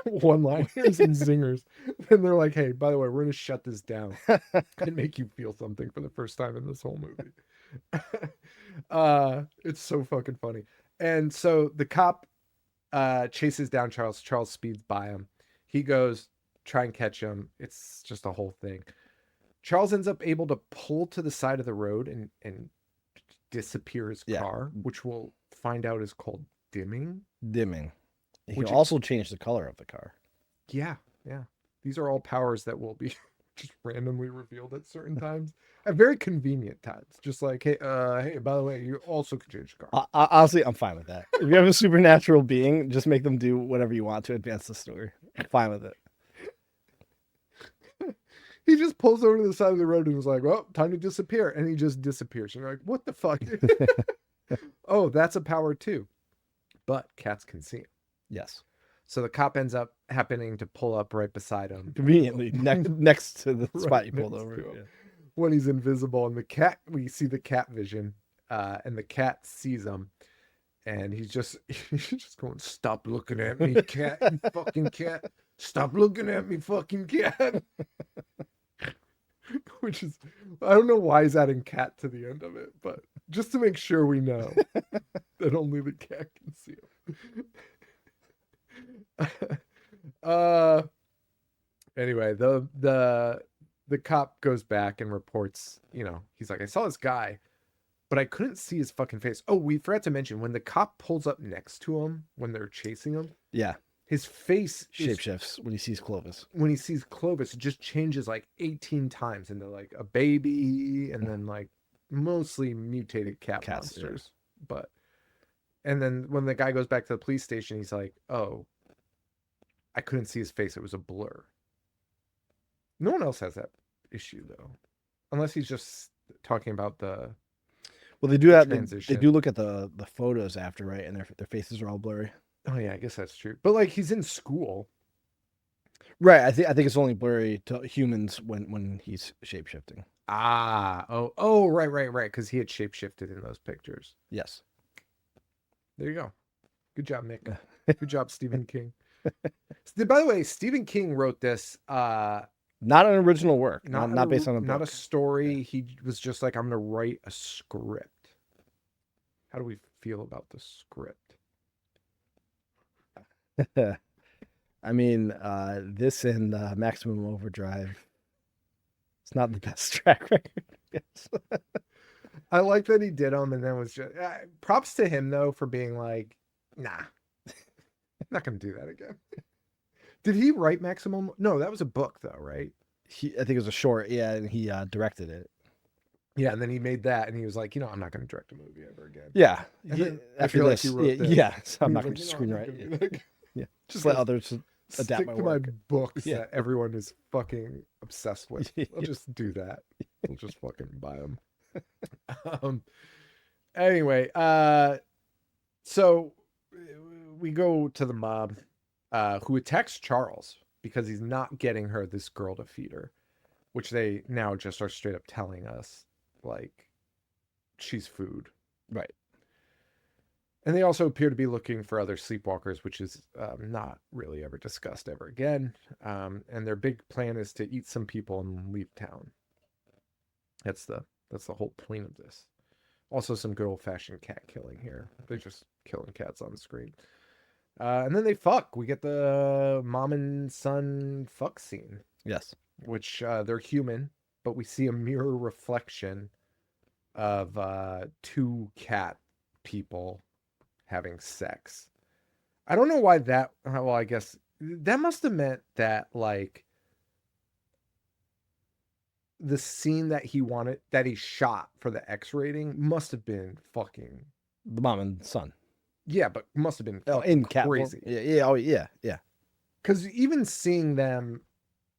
one-liners and zingers, then they're like, hey, by the way, we're gonna shut this down and make you feel something for the first time in this whole movie. It's so fucking funny. And so the cop chases down Charles. Charles speeds by him. He goes try and catch him. It's just a whole thing. Charles ends up able to pull to the side of the road and disappear his car, which we'll find out is called dimming. He can also change the color of the car. Yeah. These are all powers that will be just randomly revealed at certain times, at very convenient times. Just like, hey, by the way, you also can change the car. Honestly, I'm fine with that. If you have a supernatural being, just make them do whatever you want to advance the story. I'm fine with it. He just pulls over to the side of the road and was like, well, time to disappear. And he just disappears. And you're like, what the fuck? Oh, that's a power too. But cats can see him. Yes. So the cop ends up happening to pull up right beside him. Conveniently, next to the spot you pulled over. Yeah. When he's invisible. And the cat, we see the cat vision. And the cat sees him. And he's just going, stop looking at me, cat, you fucking cat. Stop looking at me, fucking cat. Which is, I don't know why he's adding cat to the end of it, but just to make sure we know that only the cat can see him. Anyway, the cop goes back and reports, he's like, I saw this guy, but I couldn't see his fucking face. Oh, we forgot to mention, when the cop pulls up next to him, when they're chasing him. Yeah. His face shapeshifts when he sees Clovis. When he sees Clovis, it just changes like 18 times into like a baby and then like mostly mutated cat monsters. Yeah. And then when the guy goes back to the police station, he's like, oh, I couldn't see his face. It was a blur. No one else has that issue though. Unless he's just talking about the they do that. Transition. They do look at the photos after, right? And their faces are all blurry. Oh yeah, I guess that's true. But like he's in school. Right. I think it's only blurry to humans when he's shapeshifting. Oh, right. Because he had shapeshifted in those pictures. Yes. There you go. Good job, Mick. Good job, Stephen King. By the way, Stephen King wrote this. Not an original work. Not based on a book. Not a story. Yeah. He was just like, I'm going to write a script. How do we feel about the script? I mean, this and Maximum Overdrive. It's not the best track record. Yes. I like that he did them, and then was just props to him though for being like, nah, I'm not gonna do that again. Did he write Maximum? No, that was a book though, right? I think it was a short, and he directed it. Yeah, and then he made that, and he was like, I'm not going to direct a movie ever again. Yeah, after this, so I'm not going to screenwrite it. Yeah, just let others adapt my work. My books that everyone is fucking obsessed with. I'll just do that. We'll just fucking buy them. Anyway, so we go to the mob, who attacks Charles because he's not getting her this girl to feed her. which they now just are straight up telling us, like, she's food. Right. And they also appear to be looking for other sleepwalkers, which is not really ever discussed ever again. And their big plan is to eat some people and leave town. That's the whole point of this. Also, some good old fashioned cat killing here. They're just killing cats on the screen. And then they fuck. We get the mom and son fuck scene. Yes. Which they're human, but we see a mirror reflection of two cat people having sex. I don't know why that, well, I guess that must have meant that, like, the scene that he shot for the X rating must have been fucking, The mom and son. yeah, but must have been In cat form. crazy. Yeah. Oh, yeah. Yeah. Because even seeing them,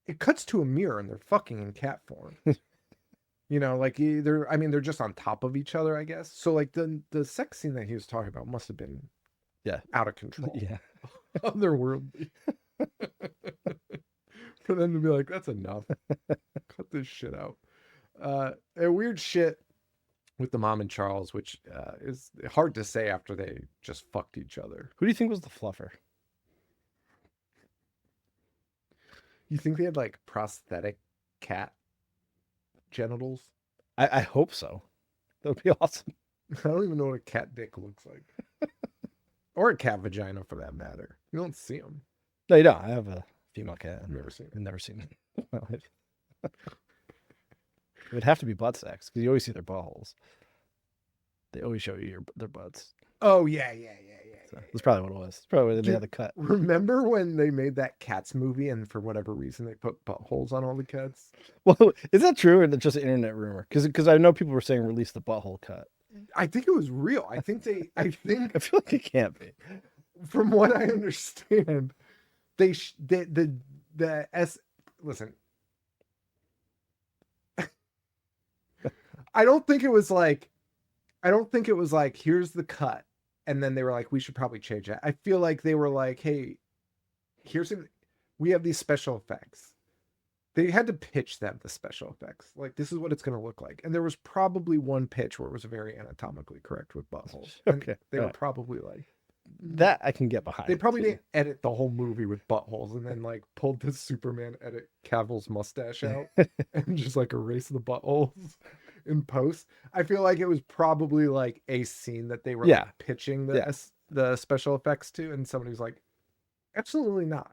it cuts to a mirror and they're fucking in cat form. You know, like they're just on top of each other, I guess. So like the sex scene that he was talking about must have been, Yeah, out of control. Yeah. Otherworldly. For them to be like, that's enough. Cut this shit out. And weird shit with the mom and Charles, which is hard to say after they just fucked each other. Who do you think was the fluffer? You think they had like prosthetic cat genitals? I hope so. That would be awesome. I don't even know what a cat dick looks like. Or a cat vagina for that matter. You don't see them. No, you don't. I have a female cat. I've never seen it. I've never seen it in my life. It would have to be butt sex because you always see their buttholes. They always show you their butts. Oh, yeah. So that's probably what it was. It's probably where they Dude, had the cut. Remember when they made that Cats movie and for whatever reason they put buttholes on all the cats? Well, is that true or is it just an internet rumor? Because I know people were saying release the butthole cut. I think it was real. I think I feel like it can't be. from what I understand, listen. I don't think it was like, here's the cut. And then they were like, we should probably change that. I feel like they were like, hey, we have these special effects. They had to pitch them the special effects. Like, this is what it's going to look like. And there was probably one pitch where it was very anatomically correct with buttholes. Okay. They were probably like, That I can get behind. they probably didn't edit the whole movie with buttholes and then like pulled the Superman edit Cavill's mustache out and just like erase the buttholes in post. I feel like it was probably like a scene that they were like, pitching the special effects to, and somebody was like, absolutely not.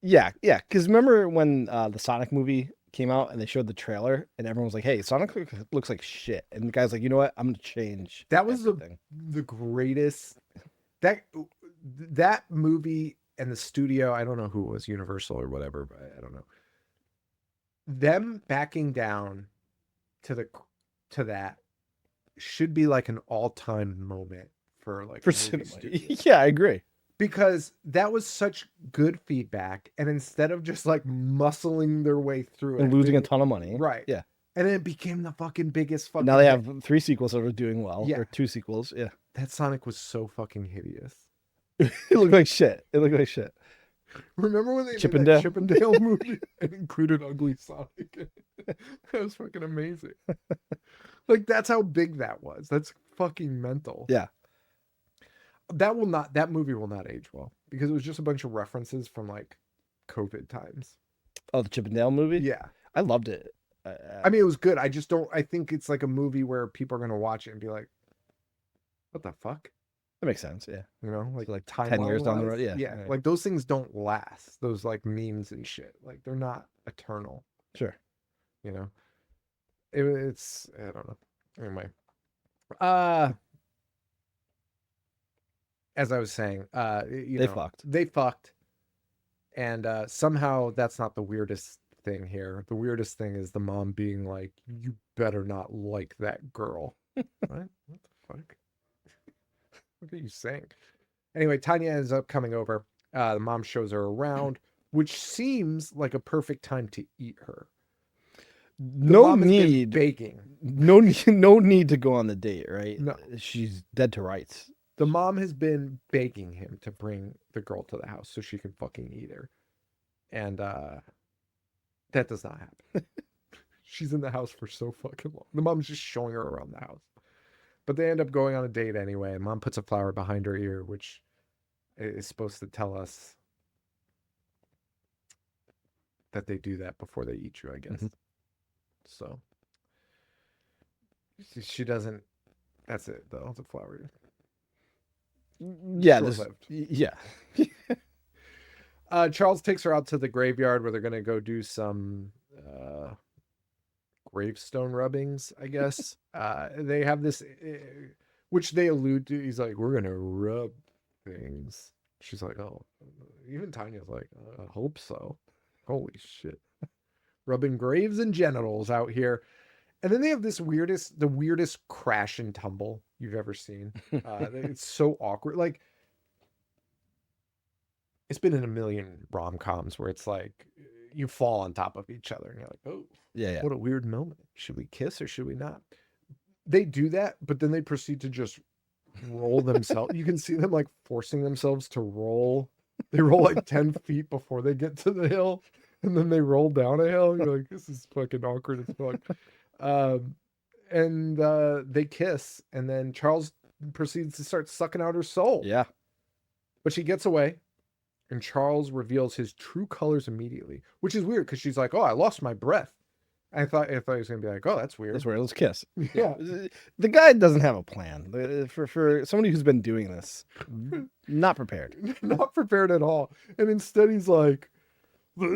Yeah. Because remember when the Sonic movie came out and they showed the trailer and everyone was like, "Hey, Sonic looks like shit," and the guy's like, "You know what? I'm gonna change." That was everything. the greatest. That movie and the studio. I don't know who it was, Universal or whatever, but I don't know. Them backing down to that should be like an all-time moment for like for movie cinema. studios. Yeah, I agree. Because that was such good feedback, and instead of just like muscling their way through And it, losing a ton of money. right? Yeah. And it became the fucking biggest fucking. Now they hit. have 3 sequels that are doing well. Yeah. Or 2 sequels. Yeah. That Sonic was so fucking hideous. It looked like shit. Remember when they Chippendale? made that Chippendale movie and included Ugly Sonic? That was fucking amazing. Like, that's how big that was. That's fucking mental. Yeah. That movie will not age well because it was just a bunch of references from like COVID times. Oh, the Chippendale movie? Yeah. I loved it. I mean, it was good. I think it's like a movie where people are going to watch it and be like, what the fuck? That makes sense. Yeah. You know, like time 10 years down the road. Yeah. Yeah. Right. Like those things don't last. Those like memes and shit. Like they're not eternal. Sure. You know, it's, I don't know. Anyway, as I was saying, They fucked. And somehow that's not the weirdest thing here. The weirdest thing is the mom being like, you better not like that girl. What the fuck? What are you saying? Anyway, Tanya ends up coming over. The mom shows her around, which seems like a perfect time to eat her. No need. Baking. No need to go on the date, right? No. She's dead to rights. The mom has been begging him to bring the girl to the house so she can fucking eat her. And that does not happen. She's in the house for so fucking long. The mom's just showing her around the house. But they end up going on a date anyway, and mom puts a flower behind her ear, which is supposed to tell us that they do that before they eat you, I guess. Mhm. So she doesn't. That's it, though. The flower. Yeah, Short-lived. yeah. Charles takes her out to the graveyard where they're gonna go do some gravestone rubbings, I guess. They have this, which they allude to. He's like, "We're gonna rub things." She's like, "Oh," even Tanya's like, "I hope so." Holy shit, rubbing graves and genitals out here. And then they have the weirdest crash and tumble you've ever seen. It's so awkward. Like, it's been in a million rom-coms where it's like you fall on top of each other and you're like, oh, Yeah. what a weird moment. Should we kiss or should we not? They do that, but then they proceed to just roll themselves. You can see them like forcing themselves to roll. They roll like 10 feet before they get to the hill, and then they roll down a hill. You're like, this is fucking awkward as fuck. And they kiss, and then Charles proceeds to start sucking out her soul. Yeah. But she gets away, and Charles reveals his true colors immediately, which is weird because she's like, "Oh, I lost my breath." I thought he was gonna be like, "Oh, that's weird." That's where let's kiss. Yeah. The guy doesn't have a plan. For somebody who's been doing this, not prepared. Not prepared at all. And instead he's like, he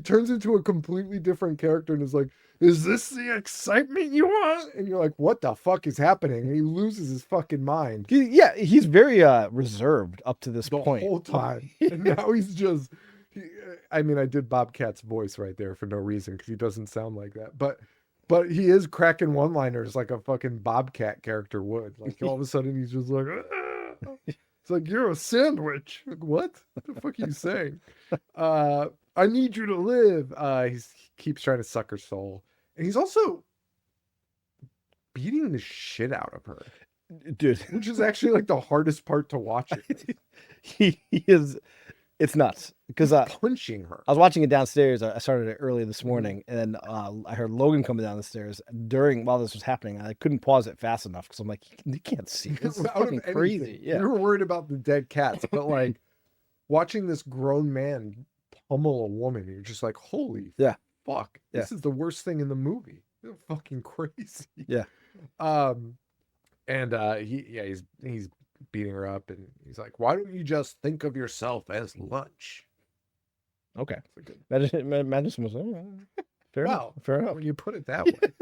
turns into a completely different character and is like, "Is this the excitement you want?" And you're like, "What the fuck is happening?" And he loses his fucking mind He's very reserved up to this the point. whole time. And now he's just, I mean, I did Bobcat's voice right there for no reason because he doesn't sound like that. But he is cracking one-liners like a fucking Bobcat character would. Like all of a sudden he's just like, "Ah." It's like, "You're a sandwich." Like, what? What the fuck are you saying? I need you to live. He keeps trying to suck her soul. And he's also beating the shit out of her. Dude, Which is actually like the hardest part to watch it. he is. It's nuts because Punching her. I was watching it downstairs. I started it early this morning, and then I heard Logan coming down the stairs while this was happening. I couldn't pause it fast enough because I'm like, you can't see. This is Out of fucking crazy. anything. Yeah. We were worried about the dead cats, but like watching this grown man pummel a woman, you're just like, holy fuck. This is the worst thing in the movie. They're fucking crazy. Yeah. And he's beating her up, and he's like, "Why don't you just think of yourself as lunch?" Okay. It's like Madison was fair enough. Fair enough. when you put it that way.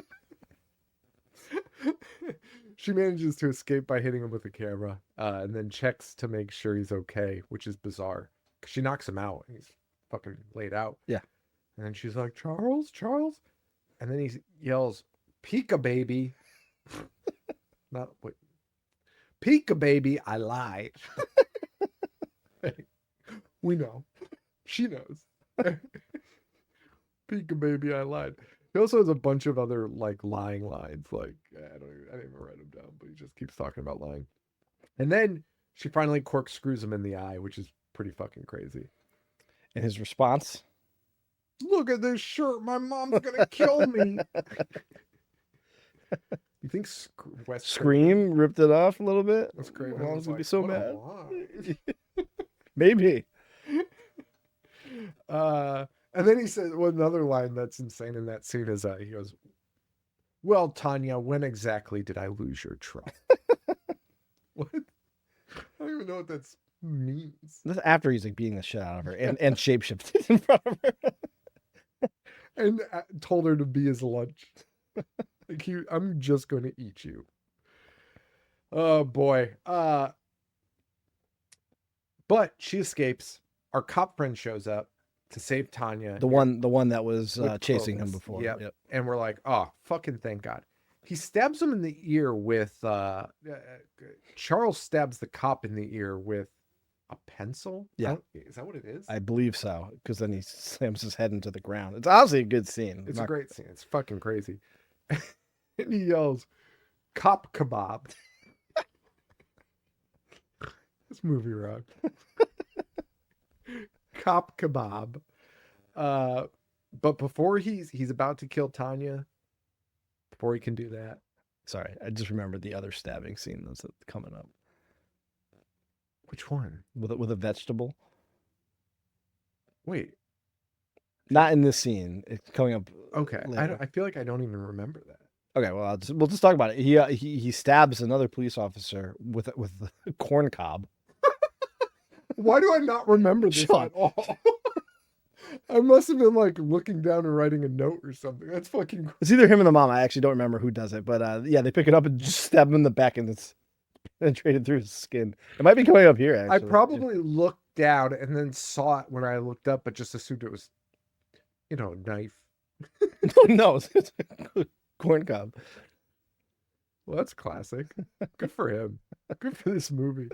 She manages to escape by hitting him with a camera, and then checks to make sure he's okay, which is bizarre because she knocks him out and he's fucking laid out. Yeah. And then she's like, Charles, and then he yells, "Pika baby." Not what. Pika baby, I lied. We know. She knows. Pika baby, I lied. He also has a bunch of other like lying lines. Like I didn't even write them down, but he just keeps talking about lying. And then she finally corkscrews him in the eye, which is pretty fucking crazy. And his response? "Look at this shirt. My mom's gonna kill me." You think Scream ripped it off a little bit? That's great. Mom's gonna be so "What a mad. lie." Maybe. And then he said, well, another line that's insane in that scene is he goes, "Well, Tanya, when exactly did I lose your trust?" What? I don't even know what that means. That's after he's like beating the shit out of her and shapeshifted in front of her. And told her to be his lunch. Like, I'm just going to eat you. Oh boy. But she escapes. Our cop friend shows up to save Tanya. The one that was with chasing him Clovis. before. Yep. And we're like, oh, fucking thank God. He stabs him in the ear with Charles stabs the cop in the ear with a pencil. Yeah. Is that what it is? I believe so, because then he slams his head into the ground. It's honestly a good scene. It's a great scene. It's fucking crazy. And he yells, "Cop kebab." This movie rocked. Cop kebab. But before he's about to kill Tanya, before he can do that. Sorry, I just remembered the other stabbing scene that's coming up Which one? with a vegetable. Wait. Not in this scene. It's coming up. Okay. later. I feel like I don't even remember that. Okay, well, we'll just talk about it. He stabs another police officer with a corn cob. Why do I not remember this Sean. at all? I must have been like looking down and writing a note or something. That's fucking. It's either him or the mom. I actually don't remember who does it, but yeah, they pick it up and just stab him in the back, and it's penetrated through his skin. It might be coming up here. Actually, I probably looked down and then saw it when I looked up, but just assumed it was, a knife. no, it's a corn cob. Well, that's classic. Good for him. Good for this movie.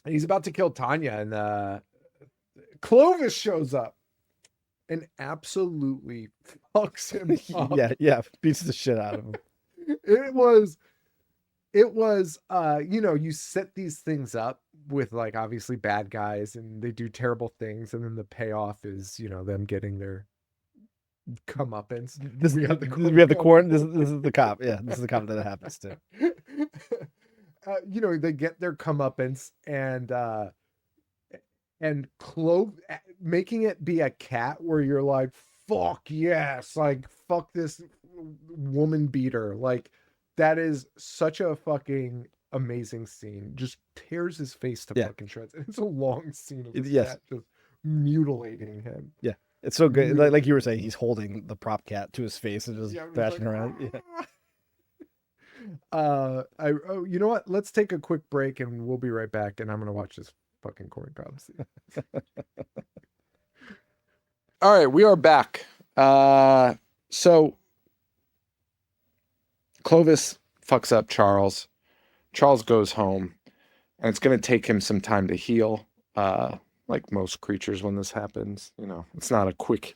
He's about to kill Tanya, and Clovis shows up and absolutely fucks him up. Yeah, beats the shit out of him. It was you set these things up with like obviously bad guys and they do terrible things, and then the payoff is them getting their comeuppance. We have the corn. This is the cop. Yeah, this is the cop that it happens to. They get their comeuppance, and making it be a cat where you're like, fuck yes, like fuck this woman beater, like that is such a fucking amazing scene. Just tears his face to fucking shreds. It's a long scene of this cat just mutilating him. Yeah, it's so good. Like you were saying, he's holding the prop cat to his face and just thrashing around. Yeah. You know what? Let's take a quick break and we'll be right back. And I'm gonna watch this fucking corn cob scene. All right, we are back. So Clovis fucks up Charles. Charles goes home, and it's gonna take him some time to heal. Like most creatures, when this happens, it's not a quick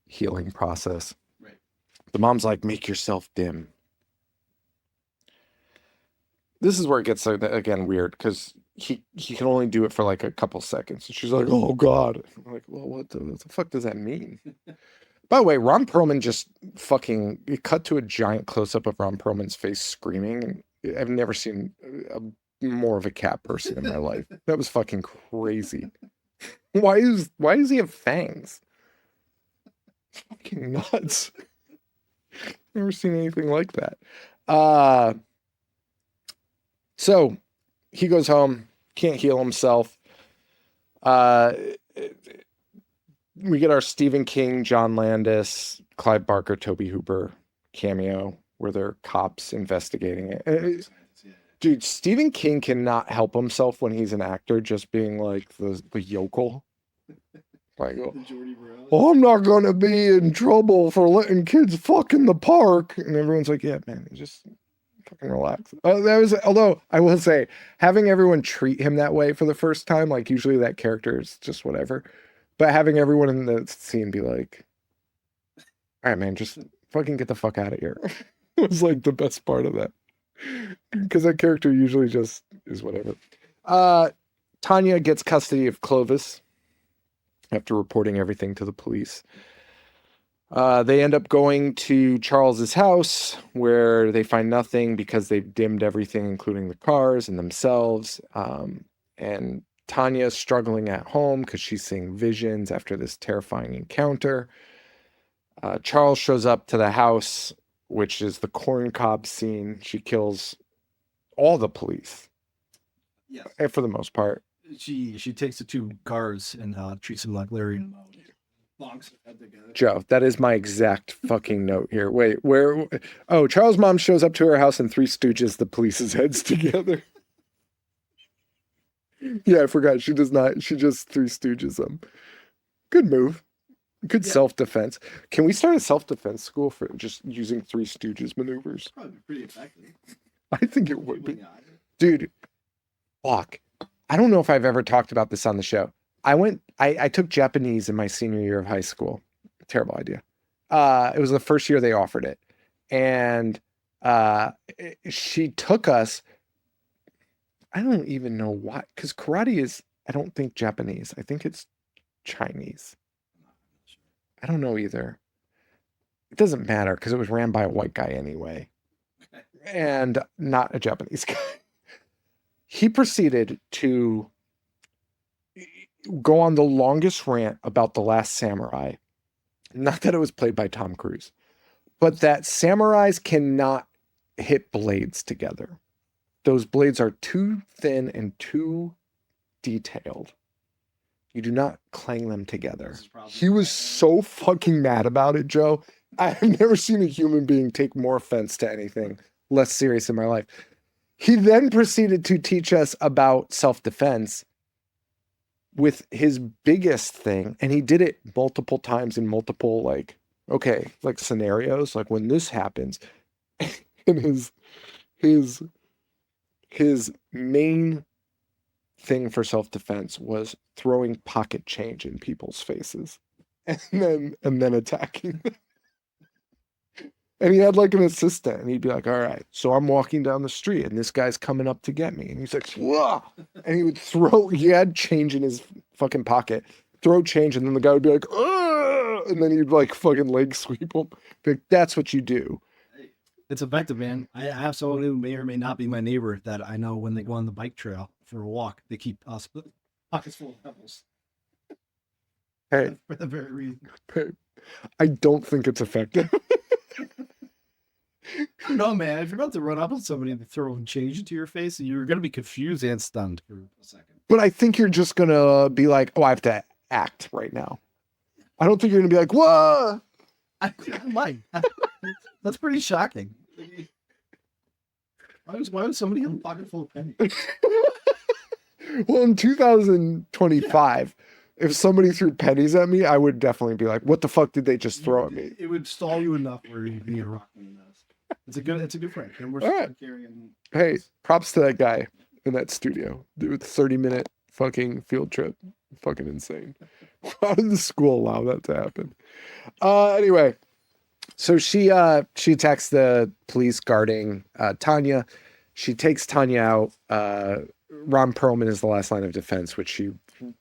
healing process. Right. The mom's like, "Make yourself dim." This is where it gets again weird, because he can only do it for like a couple seconds. And she's like, "Oh God!" I'm like, "Well, what the fuck does that mean?" By the way, Ron Perlman just fucking cut to a giant close up of Ron Perlman's face screaming. I've never seen more of a cat person in my life. That was fucking crazy. Why does he have fangs? It's fucking nuts. Never seen anything like that. So he goes home, can't heal himself. We get our Stephen King, John Landis, Clive Barker, Toby Hooper cameo where they're cops investigating it. Dude, Stephen King cannot help himself when he's an actor, just being like the yokel. Like, oh, I'm not gonna be in trouble for letting kids fuck in the park, and everyone's like, "Yeah, man, just fucking relax." Although I will say, having everyone treat him that way for the first time, like usually that character is just whatever, but having everyone in the scene be like, "All right, man, just fucking get the fuck out of here," was like the best part of that, because that character usually just is whatever. Tanya gets custody of Clovis after reporting everything to the police. They end up going to Charles's house, where they find nothing because they've dimmed everything, including the cars and themselves. And Tanya is struggling at home because she's seeing visions after this terrifying encounter. Charles shows up to the house, which is the corn cob scene. She kills all the police. Yes. For the most part. She takes the two cars and treats them like Larry. Joe, that is my exact fucking note here. Wait, where? Oh, Charles' mom shows up to her house and Three Stooges the police's heads together. Yeah, I forgot. She does not. She just Three Stooges them. Good move. Good self-defense. Can we start a self-defense school for just using Three Stooges maneuvers? Probably pretty effective. I think it would be. Dude, fuck. I don't know if I've ever talked about this on the show. I took Japanese in my senior year of high school. Terrible idea. It was the first year they offered it. And she took us, I don't even know why, because karate is, I don't think Japanese. I think it's Chinese? I don't know either. It doesn't matter because it was ran by a white guy anyway, and not a Japanese guy. He proceeded to go on the longest rant about The Last Samurai. Not that it was played by Tom Cruise, but that samurais cannot hit blades together. Those blades are too thin and too detailed. You do not clang them together. He was so fucking mad about it, Joe. I have never seen a human being take more offense to anything less serious in my life. He then proceeded to teach us about self-defense with his biggest thing, and he did it multiple times in multiple, like scenarios, like when this happens. And his main thing for self-defense was throwing pocket change in people's faces and then attacking them. And he had like an assistant, and he'd be like, all right, so I'm walking down the street and this guy's coming up to get me. And he's like, whoa. And he had change in his fucking pocket, throw change, and then the guy would be like, ugh! And then he'd like fucking leg sweep him. Like, that's what you do. It's effective, man. I have someone who may or may not be my neighbor that I know when they go on the bike trail for a walk, they keep pockets full of pebbles. Hey, For the very reason. I don't think it's effective. No, man. If you're about to run up on somebody and they throw change into your face, you're going to be confused and stunned for a second. But I think you're just going to be like, oh, I have to act right now. I don't think you're going to be like, whoa. I might. That's pretty shocking. Why would somebody have a pocket full of pennies? Well, in 2025, if somebody threw pennies at me, I would definitely be like, what the fuck did they just throw at me? It would stall you enough where you'd be a rock in the nose. It's a good prank. And we're All right. carrying. Hey, props to that guy in that studio. Dude, 30-minute fucking field trip. Fucking insane. How did the school allow that to happen? Anyway, so she attacks the police guarding Tanya. She takes Tanya out. Ron Perlman is the last line of defense, which she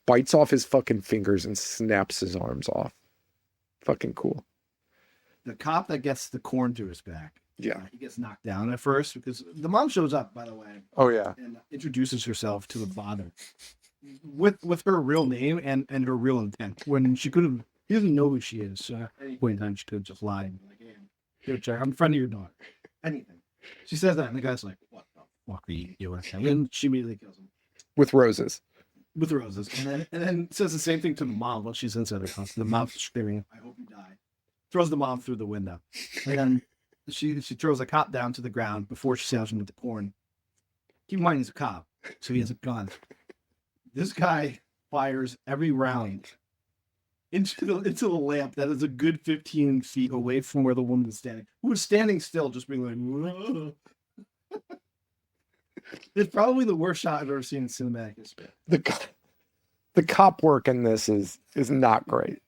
bites off his fucking fingers and snaps his arms off. Fucking cool. The cop that gets the corn to his back. Yeah. He gets knocked down at first because the mom shows up, by the way. Oh, yeah. And introduces herself to the father with her real name and her real intent. When she could have, he doesn't know who she is. So at any point in time, she could have just lied. Like, hey, here, Jack, I'm a friend of your daughter. Anything. She says that, and the guy's like, what the fuck are you doing? And then she immediately kills him. With roses. With roses. And then says the same thing to the mom while she's inside the house. The mom's screaming, I hope you die. Throws the mom through the window. And then she throws a cop down to the ground before she stabs him with the corn. Keep in mind he's a cop, so he has a gun. This guy fires every round into the lamp that is a good 15 feet away from where the woman is standing. Who was standing still, just being like, whoa. It's probably the worst shot I've ever seen in cinematic history. The cop work in this is not great.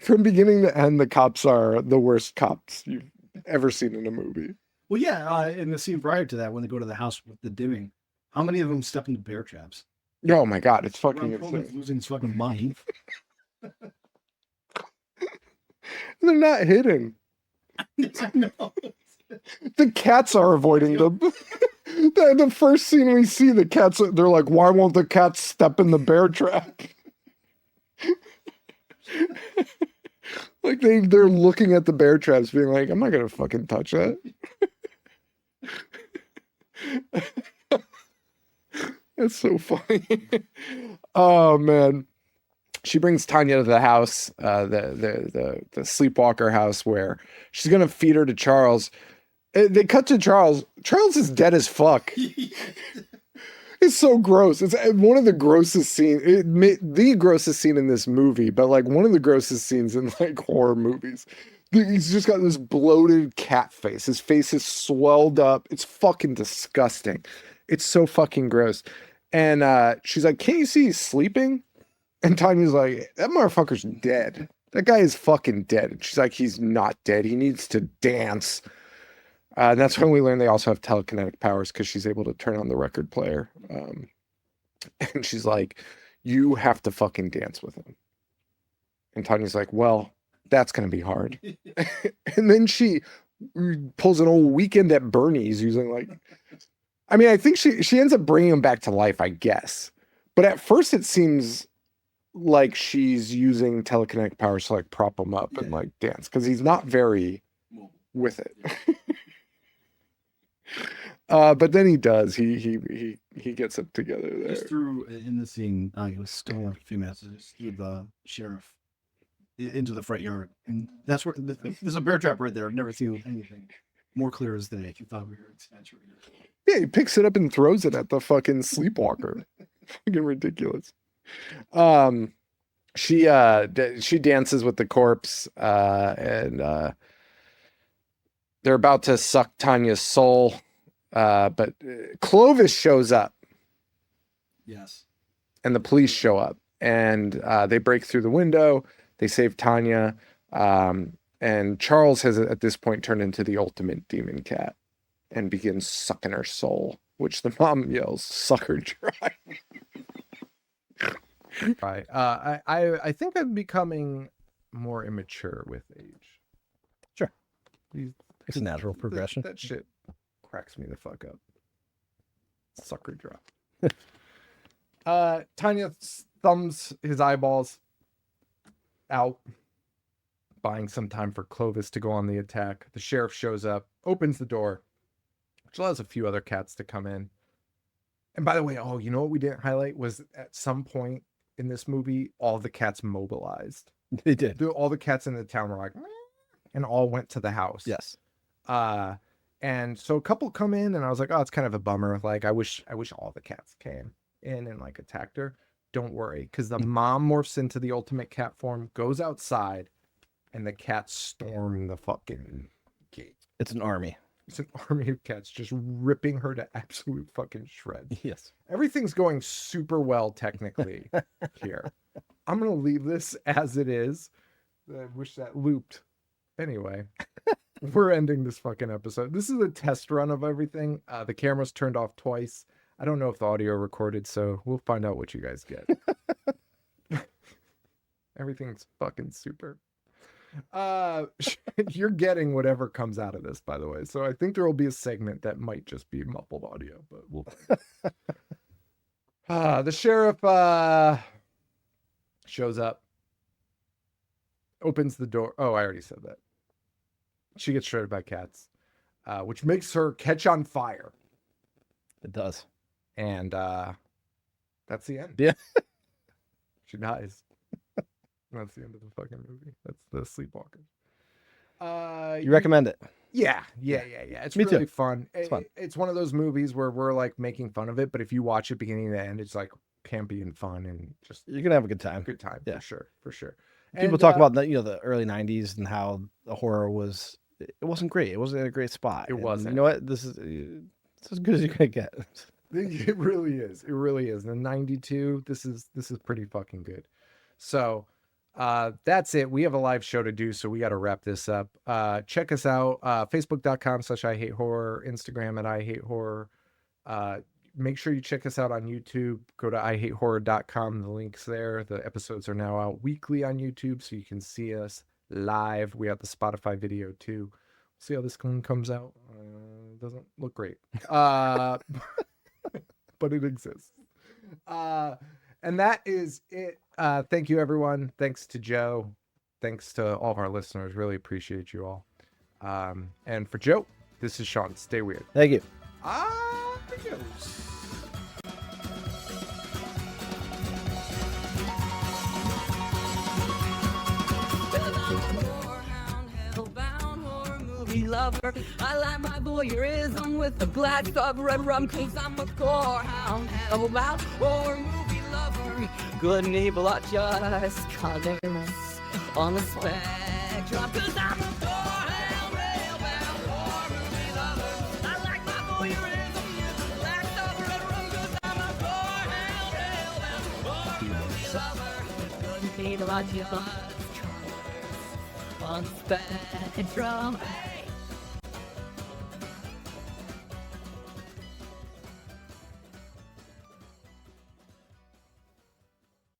From beginning to end, the cops are the worst cops you've ever seen in a movie. Well, yeah, in the scene prior to that, when they go to the house with the dimming, how many of them step into bear traps? Oh my god, it's fucking Ron Perlman's insane. losing his fucking mind. They're not hidden. I know. The cats are avoiding them. The first scene we see, the cats, they're like, why won't the cats step in the bear trap? Like they're looking at the bear traps being like, I'm not gonna fucking touch that. That's so funny. Oh man. She brings Tanya to the house, the sleepwalker house, where she's gonna feed her to Charles. They cut to Charles. Charles is dead as fuck. It's so gross. It's one of the grossest scenes, the grossest scene in this movie, but like one of the grossest scenes in like horror movies. He's just got this bloated cat face. His face is swelled up. It's fucking disgusting. It's so fucking gross. And she's like, can't you see he's sleeping? And Tanya's like, that motherfucker's dead. That guy is fucking dead. And she's like, he's not dead. He needs to dance. And that's when we learn they also have telekinetic powers because she's able to turn on the record player. And she's like, you have to fucking dance with him. And Tanya's like, well, that's going to be hard. And then she pulls an old Weekend at Bernie's using like, I mean, I think she ends up bringing him back to life, I guess. But at first it seems like she's using telekinetic powers to like prop him up and like dance, because he's not very with it. But then he does. He gets it together there. Just threw in the scene, he was still a few minutes, just threw the sheriff into the front yard. And that's where there's a bear trap right there. I've never seen anything more clear as day. If you thought we were exaggerating. Yeah, he picks it up and throws it at the fucking sleepwalker. Fucking ridiculous. She dances with the corpse, and they're about to suck Tanya's soul, but Clovis shows up. Yes. And the police show up, and they break through the window. They save Tanya, and Charles has at this point turned into the ultimate demon cat and begins sucking her soul, which the mom yells, "Suck her dry." Right. I think I'm becoming more immature with age. Sure. These- It's a natural progression. That shit cracks me the fuck up. Sucker drop. Tanya thumbs his eyeballs out, buying some time for Clovis to go on the attack. The sheriff shows up, opens the door, which allows a few other cats to come in. And by the way, you know what we didn't highlight was at some point in this movie, all the cats mobilized. They did. All the cats in the town were like, and all went to the house. Yes. And so a couple come in, and I was like, oh, it's kind of a bummer. Like, I wish all the cats came in and like attacked her. Don't worry, because the mom morphs into the ultimate cat form, goes outside, and the cats storm the fucking gate. It's an army. It's an army of cats just ripping her to absolute fucking shreds. Yes. Everything's going super well technically here. I'm gonna leave this as it is. I wish that looped. Anyway, we're ending this fucking episode. This is a test run of everything. The camera's turned off twice. I don't know if the audio recorded, so we'll find out what you guys get. Everything's fucking super. You're getting whatever comes out of this, by the way. So I think there will be a segment that might just be muffled audio, but we'll. The sheriff shows up, opens the door. Oh, I already said that. She gets shredded by cats, which makes her catch on fire. It does. And that's the end. Yeah. She dies. That's the end of the fucking movie. That's the Sleepwalkers. You recommend it? Yeah. It's Me really too. fun. It's fun. It's one of those movies where we're like making fun of it, but if you watch it beginning to end, it's like campy and fun and just You're gonna have a good time. good time. Yeah. For sure. People And, talk about the the early '90s and how the horror was. It wasn't great. It wasn't in a great spot. It And wasn't. You know what? This is as good as you're gonna get. It really is. It really is. In '92, this is pretty fucking good. So that's it. We have a live show to do, so we got to wrap this up. Check us out, facebook.com/IHateHorror, Instagram at IHateHorror. Make sure you check us out on YouTube. Go to IHateHorror.com. The link's there. The episodes are now out weekly on YouTube, so you can see us live. We have the Spotify video too. See how this one comes out. Doesn't look great. But it exists. And that is it. Thank you, everyone. Thanks to Joe. Thanks to all of our listeners. Really appreciate you all. And for Joe, this is Sean. Stay weird. Thank you. Adios. Lover, I like my voyeurism with a glass of red rum, cause I'm a gorehound, hellbound horror movie lover. Good and evil are just colors on the spectrum, cause I'm a gorehound, hellbound horror movie lover. I like my voyeurism with a glass of red rum, cause I'm a gorehound, hellbound horror movie lover. Good and evil are just colors on the spectrum. Hey.